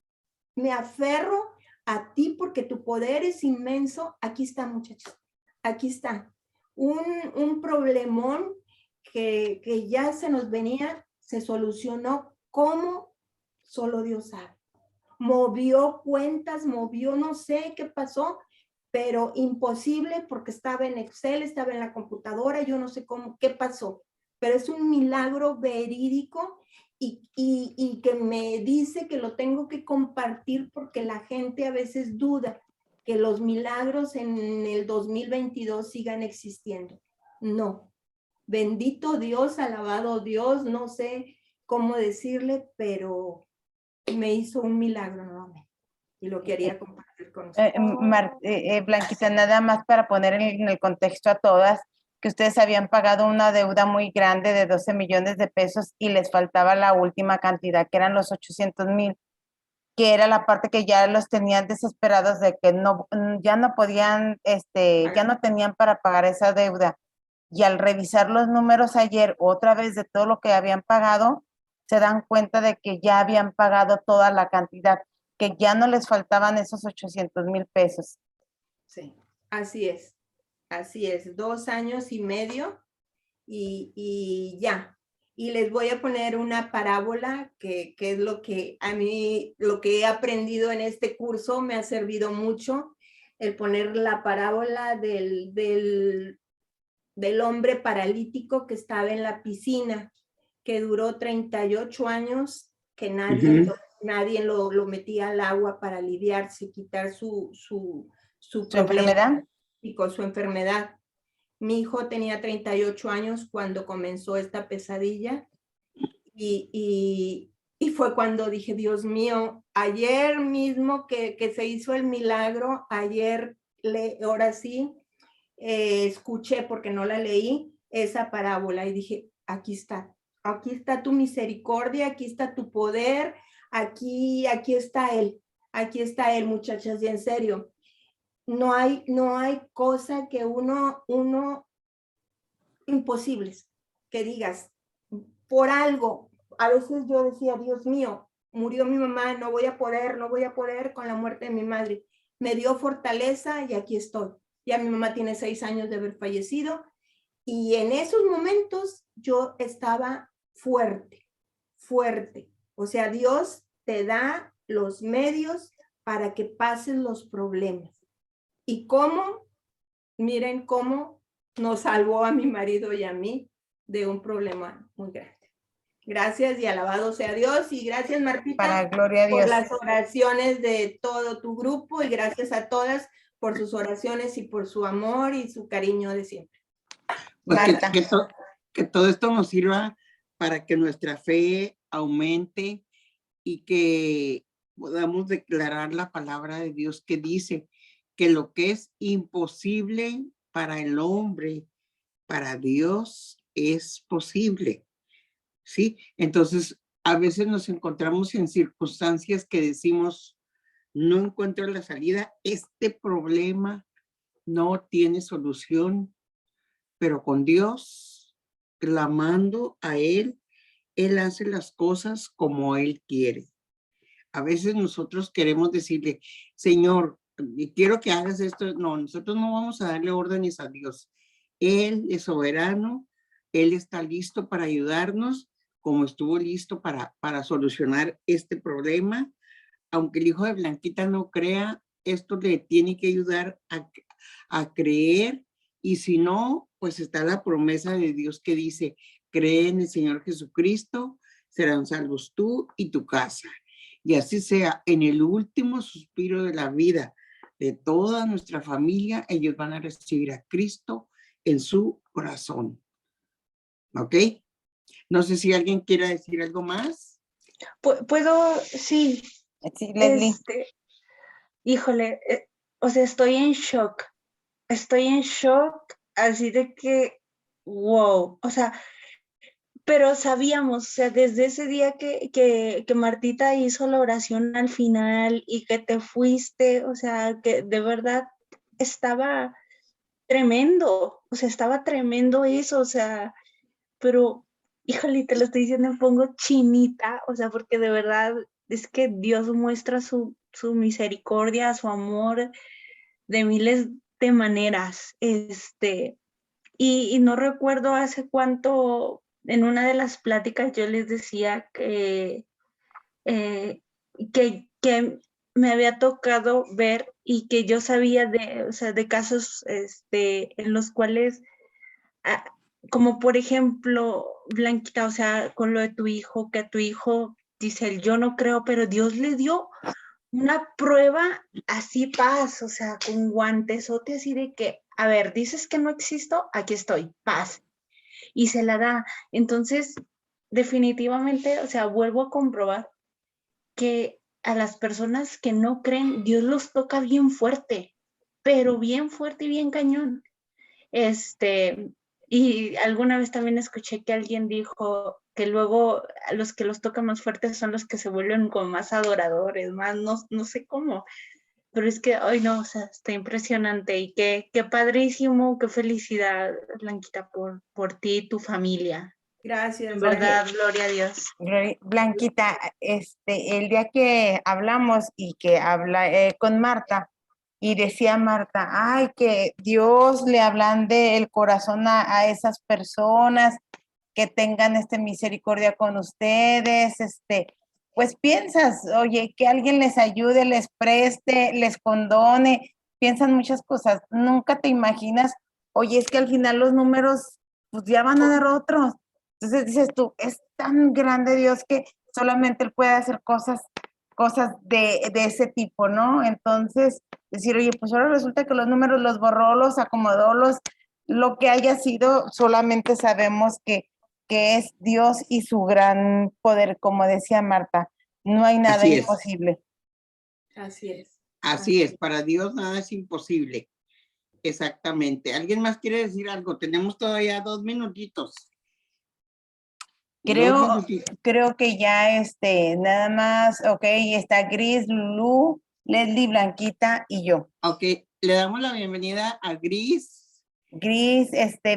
me aferro a ti porque tu poder es inmenso, aquí está, muchachos, aquí está. Un problemón que ya se nos venía, se solucionó como solo Dios sabe. Movió cuentas, no sé qué pasó, pero imposible porque estaba en Excel, estaba en la computadora, yo no sé qué pasó, pero es un milagro verídico y que me dice que lo tengo que compartir porque la gente a veces duda que los milagros en el 2022 sigan existiendo. No. Bendito Dios, alabado Dios, no sé cómo decirle, pero me hizo un milagro nuevamente y lo quería compartir con ustedes.
Blanquita, nada más para poner en el contexto a todas, que ustedes habían pagado una deuda muy grande de 12 millones de pesos y les faltaba la última cantidad, que eran los 800,000, que era la parte que ya los tenían desesperados de que ya no podían, ya no tenían para pagar esa deuda. Y al revisar los números ayer, otra vez de todo lo que habían pagado, se dan cuenta de que ya habían pagado toda la cantidad, que ya no les faltaban esos 800,000 pesos.
Sí, así es, 2 años y medio y ya. Y les voy a poner una parábola que es lo que a mí, lo que he aprendido en este curso, me ha servido mucho, el poner la parábola del hombre paralítico que estaba en la piscina, que duró 38 años, que nadie lo metía al agua para aliviarse, quitar su
enfermedad.
Su enfermedad. Mi hijo tenía 38 años cuando comenzó esta pesadilla y fue cuando dije, Dios mío, ayer mismo que se hizo el milagro, ahora sí, escuché, porque no la leí, esa parábola y dije, aquí está tu misericordia, aquí está tu poder, aquí está Él, muchachas, y en serio, no hay cosa que uno imposibles, que digas, por algo, a veces yo decía, Dios mío, murió mi mamá, no voy a poder con la muerte de mi madre, me dio fortaleza y aquí estoy. Ya mi mamá tiene 6 años de haber fallecido y en esos momentos yo estaba fuerte. O sea, Dios te da los medios para que pasen los problemas. ¿Y cómo? Miren cómo nos salvó a mi marido y a mí. de un problema muy grande. Gracias y alabado sea Dios. Y gracias, Martita,
Para gloria a
por
Dios.
las oraciones de todo tu grupo, y gracias a todas por sus oraciones y por su amor y su cariño de siempre.
Pues
Marta.
que todo esto nos sirva para que nuestra fe aumente y que podamos declarar la palabra de Dios que dice que lo que es imposible para el hombre, para Dios es posible. ¿Sí? Entonces, a veces nos encontramos en circunstancias que decimos, no encuentro la salida, este problema no tiene solución, pero con Dios, clamando a Él, Él hace las cosas como Él quiere. A veces nosotros queremos decirle, Señor, quiero que hagas esto. No, nosotros no vamos a darle órdenes a Dios. Él es soberano, Él está listo para ayudarnos, como estuvo listo para solucionar este problema. Aunque el hijo de Blanquita no crea, esto le tiene que ayudar a creer, y si no, pues está la promesa de Dios que dice, cree en el Señor Jesucristo, serán salvos tú y tu casa. Y así sea, en el último suspiro de la vida de toda nuestra familia, ellos van a recibir a Cristo en su corazón. ¿Ok? No sé si alguien quiera decir algo más.
¿Puedo? Sí.
Sí, Leslie.
Híjole, o sea, estoy en shock, así de que, wow, o sea, pero sabíamos, o sea, desde ese día que Martita hizo la oración al final y que te fuiste, o sea, que de verdad estaba tremendo, o sea, estaba tremendo eso, o sea, pero, híjole, te lo estoy diciendo, me pongo chinita, o sea, porque de verdad es que Dios muestra su misericordia, su amor de miles de maneras, y no recuerdo hace cuánto, en una de las pláticas yo les decía que me había tocado ver y que yo sabía de, o sea, de casos en los cuales, como por ejemplo, Blanquita, o sea, con lo de tu hijo, que a tu hijo dice él, yo no creo, pero Dios le dio una prueba así paz, o sea, con guantesote así de que, a ver, dices que no existo, aquí estoy, paz. Y se la da. Entonces, definitivamente, o sea, vuelvo a comprobar que a las personas que no creen, Dios los toca bien fuerte, pero bien fuerte y bien cañón. Y alguna vez también escuché que alguien dijo que luego a los que los toca más fuertes son los que se vuelven como más adoradores, más, no sé cómo, pero es que, ay no, o sea, está impresionante y qué padrísimo, qué felicidad, Blanquita, por ti y tu familia.
Gracias.
En verdad, gloria a Dios.
Blanquita, el día que hablamos y que hablé con Marta, y decía Marta, ay, que Dios le ablande el corazón a esas personas, que tengan misericordia con ustedes, pues piensas, oye, que alguien les ayude, les preste, les condone, piensan muchas cosas, nunca te imaginas, oye, es que al final los números, pues ya van a dar otros. Entonces dices tú, es tan grande Dios que solamente Él puede hacer cosas de ese tipo, ¿no? Entonces, decir, oye, pues ahora resulta que los números los borró, los acomodó, lo que haya sido, solamente sabemos que es Dios y su gran poder, como decía Marta, no hay nada imposible.
Así es.
Así es, para Dios nada es imposible. Exactamente. ¿Alguien más quiere decir algo? Tenemos todavía 2 minutitos.
Creo que ya nada más, ok, está Gris, Lulú, Leslie, Blanquita y yo.
Ok, le damos la bienvenida a Gris.
Gris,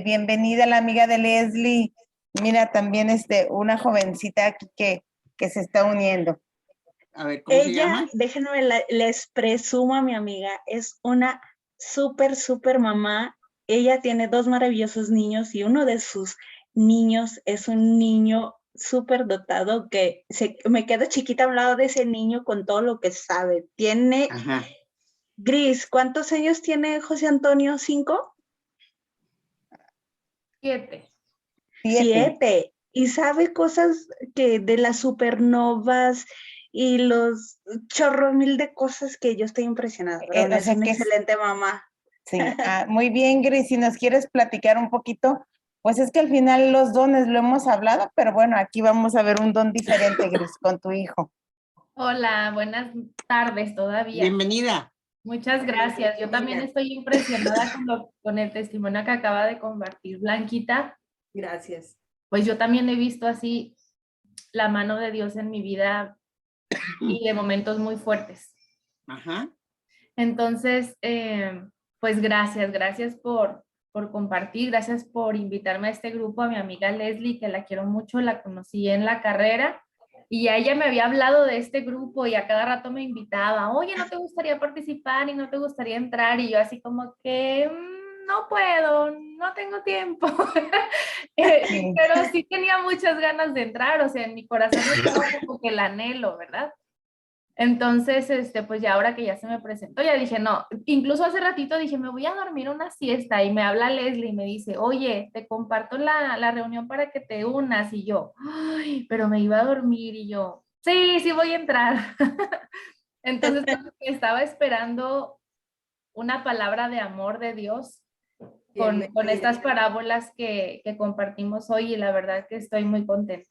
bienvenida la amiga de Leslie. Mira, también una jovencita aquí que se está uniendo.
A ver, ¿cómo se llama?
Déjenme les presumo a mi amiga, es una súper mamá. Ella tiene 2 maravillosos niños y uno de sus niños es un niño súper dotado que me quedo chiquita hablando de ese niño con todo lo que sabe. Tiene,
Ajá.
Gris, ¿cuántos años tiene José Antonio? ¿5?
7.
7. Y sabe cosas que de las supernovas y los chorro mil de cosas que yo estoy impresionada. Pero
O
es
sea
una
que
excelente mamá.
sí, muy bien, Gris, si nos quieres platicar un poquito, pues es que al final los dones lo hemos hablado, pero bueno, aquí vamos a ver un don diferente, Gris, con tu hijo.
Hola, buenas tardes todavía.
Bienvenida.
Muchas gracias. Yo también estoy impresionada con el testimonio que acaba de compartir Blanquita.
Gracias.
Pues yo también he visto así la mano de Dios en mi vida y de momentos muy fuertes.
Ajá.
Entonces, pues gracias por compartir, gracias por invitarme a este grupo, a mi amiga Leslie, que la quiero mucho, la conocí en la carrera y a ella me había hablado de este grupo y a cada rato me invitaba, oye, ¿no te gustaría participar y no te gustaría entrar? Y yo así como que no puedo, no tengo tiempo, pero sí tenía muchas ganas de entrar, o sea, en mi corazón estaba como que el anhelo, ¿verdad? Entonces, pues ya ahora que ya se me presentó, ya dije, no, incluso hace ratito dije, me voy a dormir una siesta y me habla Leslie y me dice, oye, te comparto la reunión para que te unas y yo, ay, pero me iba a dormir y yo, sí voy a entrar. Entonces estaba esperando una palabra de amor de Dios con estas parábolas que compartimos hoy y la verdad que estoy muy contenta.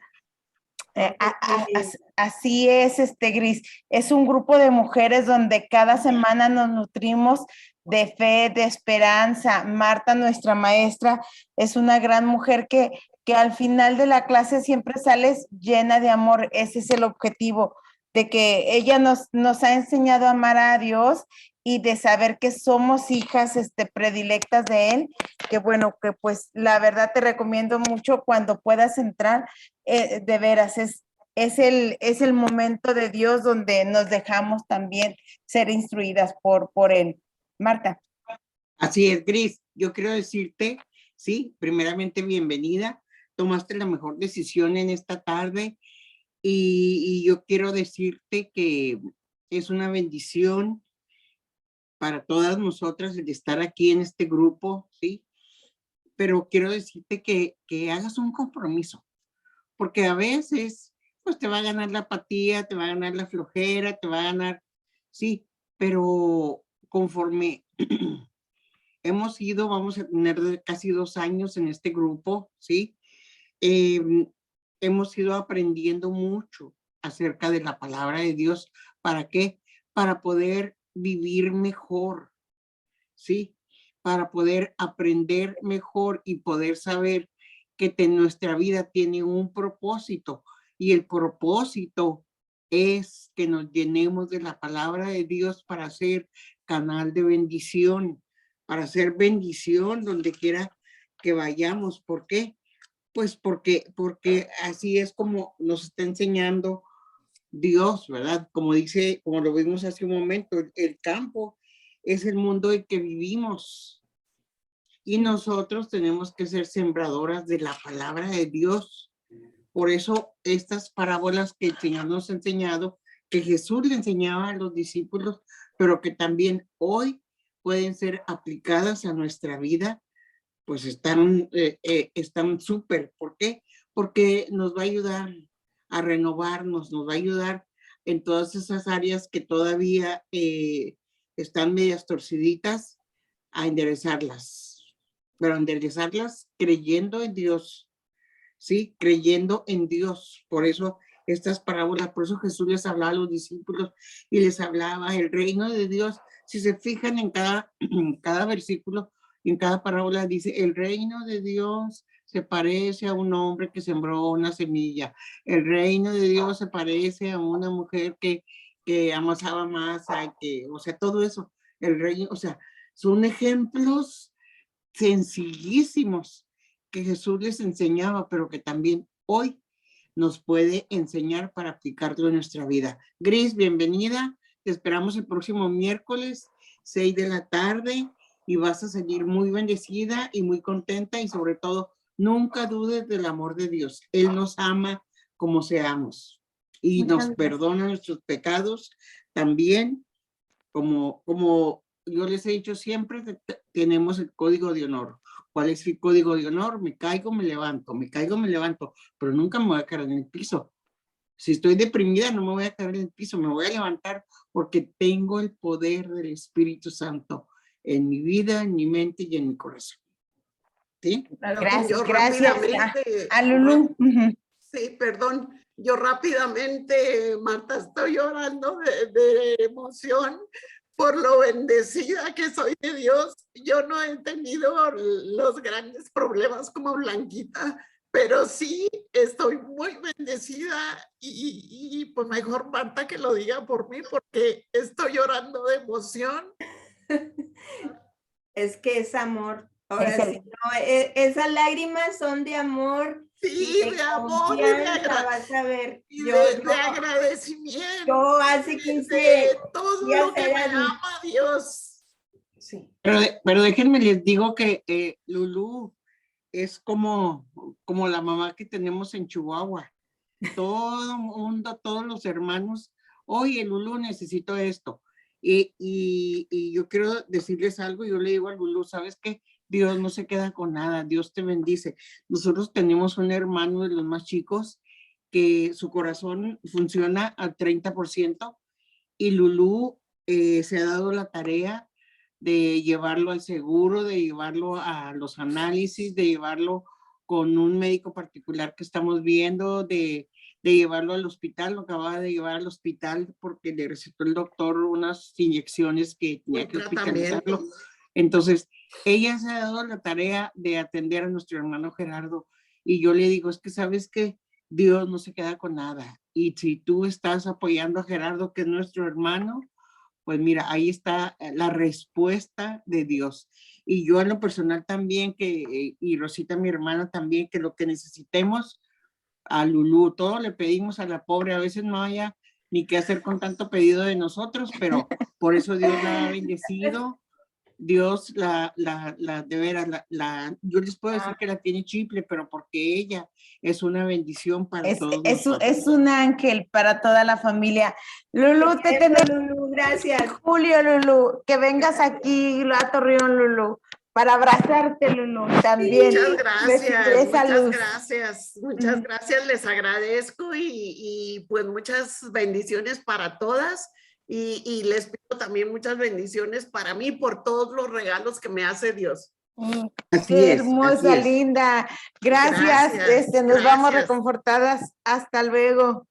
Así es, Gris. Es un grupo de mujeres donde cada semana nos nutrimos de fe, de esperanza. Marta, nuestra maestra, es una gran mujer que al final de la clase siempre sales llena de amor. Ese es el objetivo, de que ella nos ha enseñado a amar a Dios y de saber que somos hijas predilectas de Él, que bueno, que pues la verdad te recomiendo mucho cuando puedas entrar, de veras, es el momento de Dios donde nos dejamos también ser instruidas por Él. Marta.
Así es, Gris. Yo quiero decirte, sí, primeramente bienvenida. Tomaste la mejor decisión en esta tarde y yo quiero decirte que es una bendición para todas nosotras el estar aquí en este grupo, ¿sí? Pero quiero decirte que hagas un compromiso, porque a veces, pues te va a ganar la apatía, te va a ganar la flojera, te va a ganar, sí, pero conforme hemos ido, vamos a tener casi 2 años en este grupo, ¿sí? Hemos ido aprendiendo mucho acerca de la palabra de Dios. ¿Para qué? Para poder vivir mejor, ¿sí? Para poder aprender mejor y poder saber que nuestra vida tiene un propósito y el propósito es que nos llenemos de la palabra de Dios para ser canal de bendición, para hacer bendición donde quiera que vayamos. ¿Por qué? Pues porque así es como nos está enseñando Dios, ¿verdad? Como dice, como lo vimos hace un momento, el campo es el mundo en que vivimos y nosotros tenemos que ser sembradoras de la palabra de Dios. Por eso estas parábolas que el Señor nos ha enseñado, que Jesús le enseñaba a los discípulos, pero que también hoy pueden ser aplicadas a nuestra vida, pues están súper. ¿Por qué? Porque nos va a ayudar a renovarnos, nos va a ayudar en todas esas áreas que todavía están medias torciditas, a enderezarlas, pero enderezarlas creyendo en Dios, ¿sí? Creyendo en Dios. Por eso estas parábolas, por eso Jesús les hablaba a los discípulos y les hablaba el reino de Dios. Si se fijan en cada versículo, en cada parábola dice, el reino de Dios se parece a un hombre que sembró una semilla. El reino de Dios se parece a una mujer que amasaba masa, o sea, todo eso. El reino, o sea, son ejemplos sencillísimos que Jesús les enseñaba, pero que también hoy nos puede enseñar para aplicarlo en nuestra vida. Gris, bienvenida. Te esperamos el próximo miércoles, 6 de la tarde, y vas a salir muy bendecida y muy contenta, y sobre todo, nunca dudes del amor de Dios. Él nos ama como seamos y nos perdona nuestros pecados también, como yo les he dicho siempre, tenemos el código de honor. ¿Cuál es el código de honor? Me caigo, me levanto, me caigo, me levanto, pero nunca me voy a caer en el piso. Si estoy deprimida, no me voy a caer en el piso, me voy a levantar porque tengo el poder del Espíritu Santo en mi vida, en mi mente y en mi corazón. ¿Sí?
Gracias,
Yo
gracias
rápidamente,
a Lulú.
sí, perdón, yo rápidamente, Marta, estoy llorando de emoción por lo bendecida que soy de Dios. Yo no he tenido los grandes problemas como Blanquita, pero sí estoy muy bendecida y pues mejor Marta que lo diga por mí porque estoy llorando de emoción.
Es que es amor. Ahora
Es el-
sí, no, esas lágrimas son de amor
Sí,
y
de amor
confianza, vas a ver.
y
Yo,
de agradecimiento.
yo hace 15
De todo
días
lo que me
era
ama Dios.
Sí.
Pero déjenme les digo que Lulú es como la mamá que tenemos en Chihuahua. Todo mundo, todos los hermanos, oye, Lulú, necesito esto. Y yo quiero decirles algo, yo le digo a Lulú, ¿sabes qué? Dios no se queda con nada, Dios te bendice. Nosotros tenemos un hermano de los más chicos que su corazón funciona al 30% y Lulú se ha dado la tarea de llevarlo al seguro, de llevarlo a los análisis, de llevarlo con un médico particular que estamos viendo, de llevarlo al hospital, lo acababa de llevar al hospital porque le recetó el doctor unas inyecciones que tenía que hospitalizarlo. Entonces, ella se ha dado la tarea de atender a nuestro hermano Gerardo y yo le digo, es que sabes que Dios no se queda con nada y si tú estás apoyando a Gerardo, que es nuestro hermano, pues mira, ahí está la respuesta de Dios. Y yo en lo personal también, y Rosita, mi hermana también, que lo que necesitemos, a Lulú, todo le pedimos a la pobre, a veces no haya ni qué hacer con tanto pedido de nosotros, pero por eso Dios la ha bendecido. Dios de veras, yo les puedo decir que la tiene Chiple, pero porque ella es una bendición para todos nosotros.
Es un ángel para toda la familia. Lulú, te tenemos.
Lulú, gracias.
Julio, Lulú, que vengas aquí a Torreón, Lulú, para abrazarte, Lulú, también.
Muchas gracias, muchas
Ujú.
gracias, les agradezco y pues muchas bendiciones para todas y les pido también muchas bendiciones para mí por todos los regalos que me hace Dios.
Qué hermosa, linda. Gracias, nos vamos reconfortadas. Hasta luego.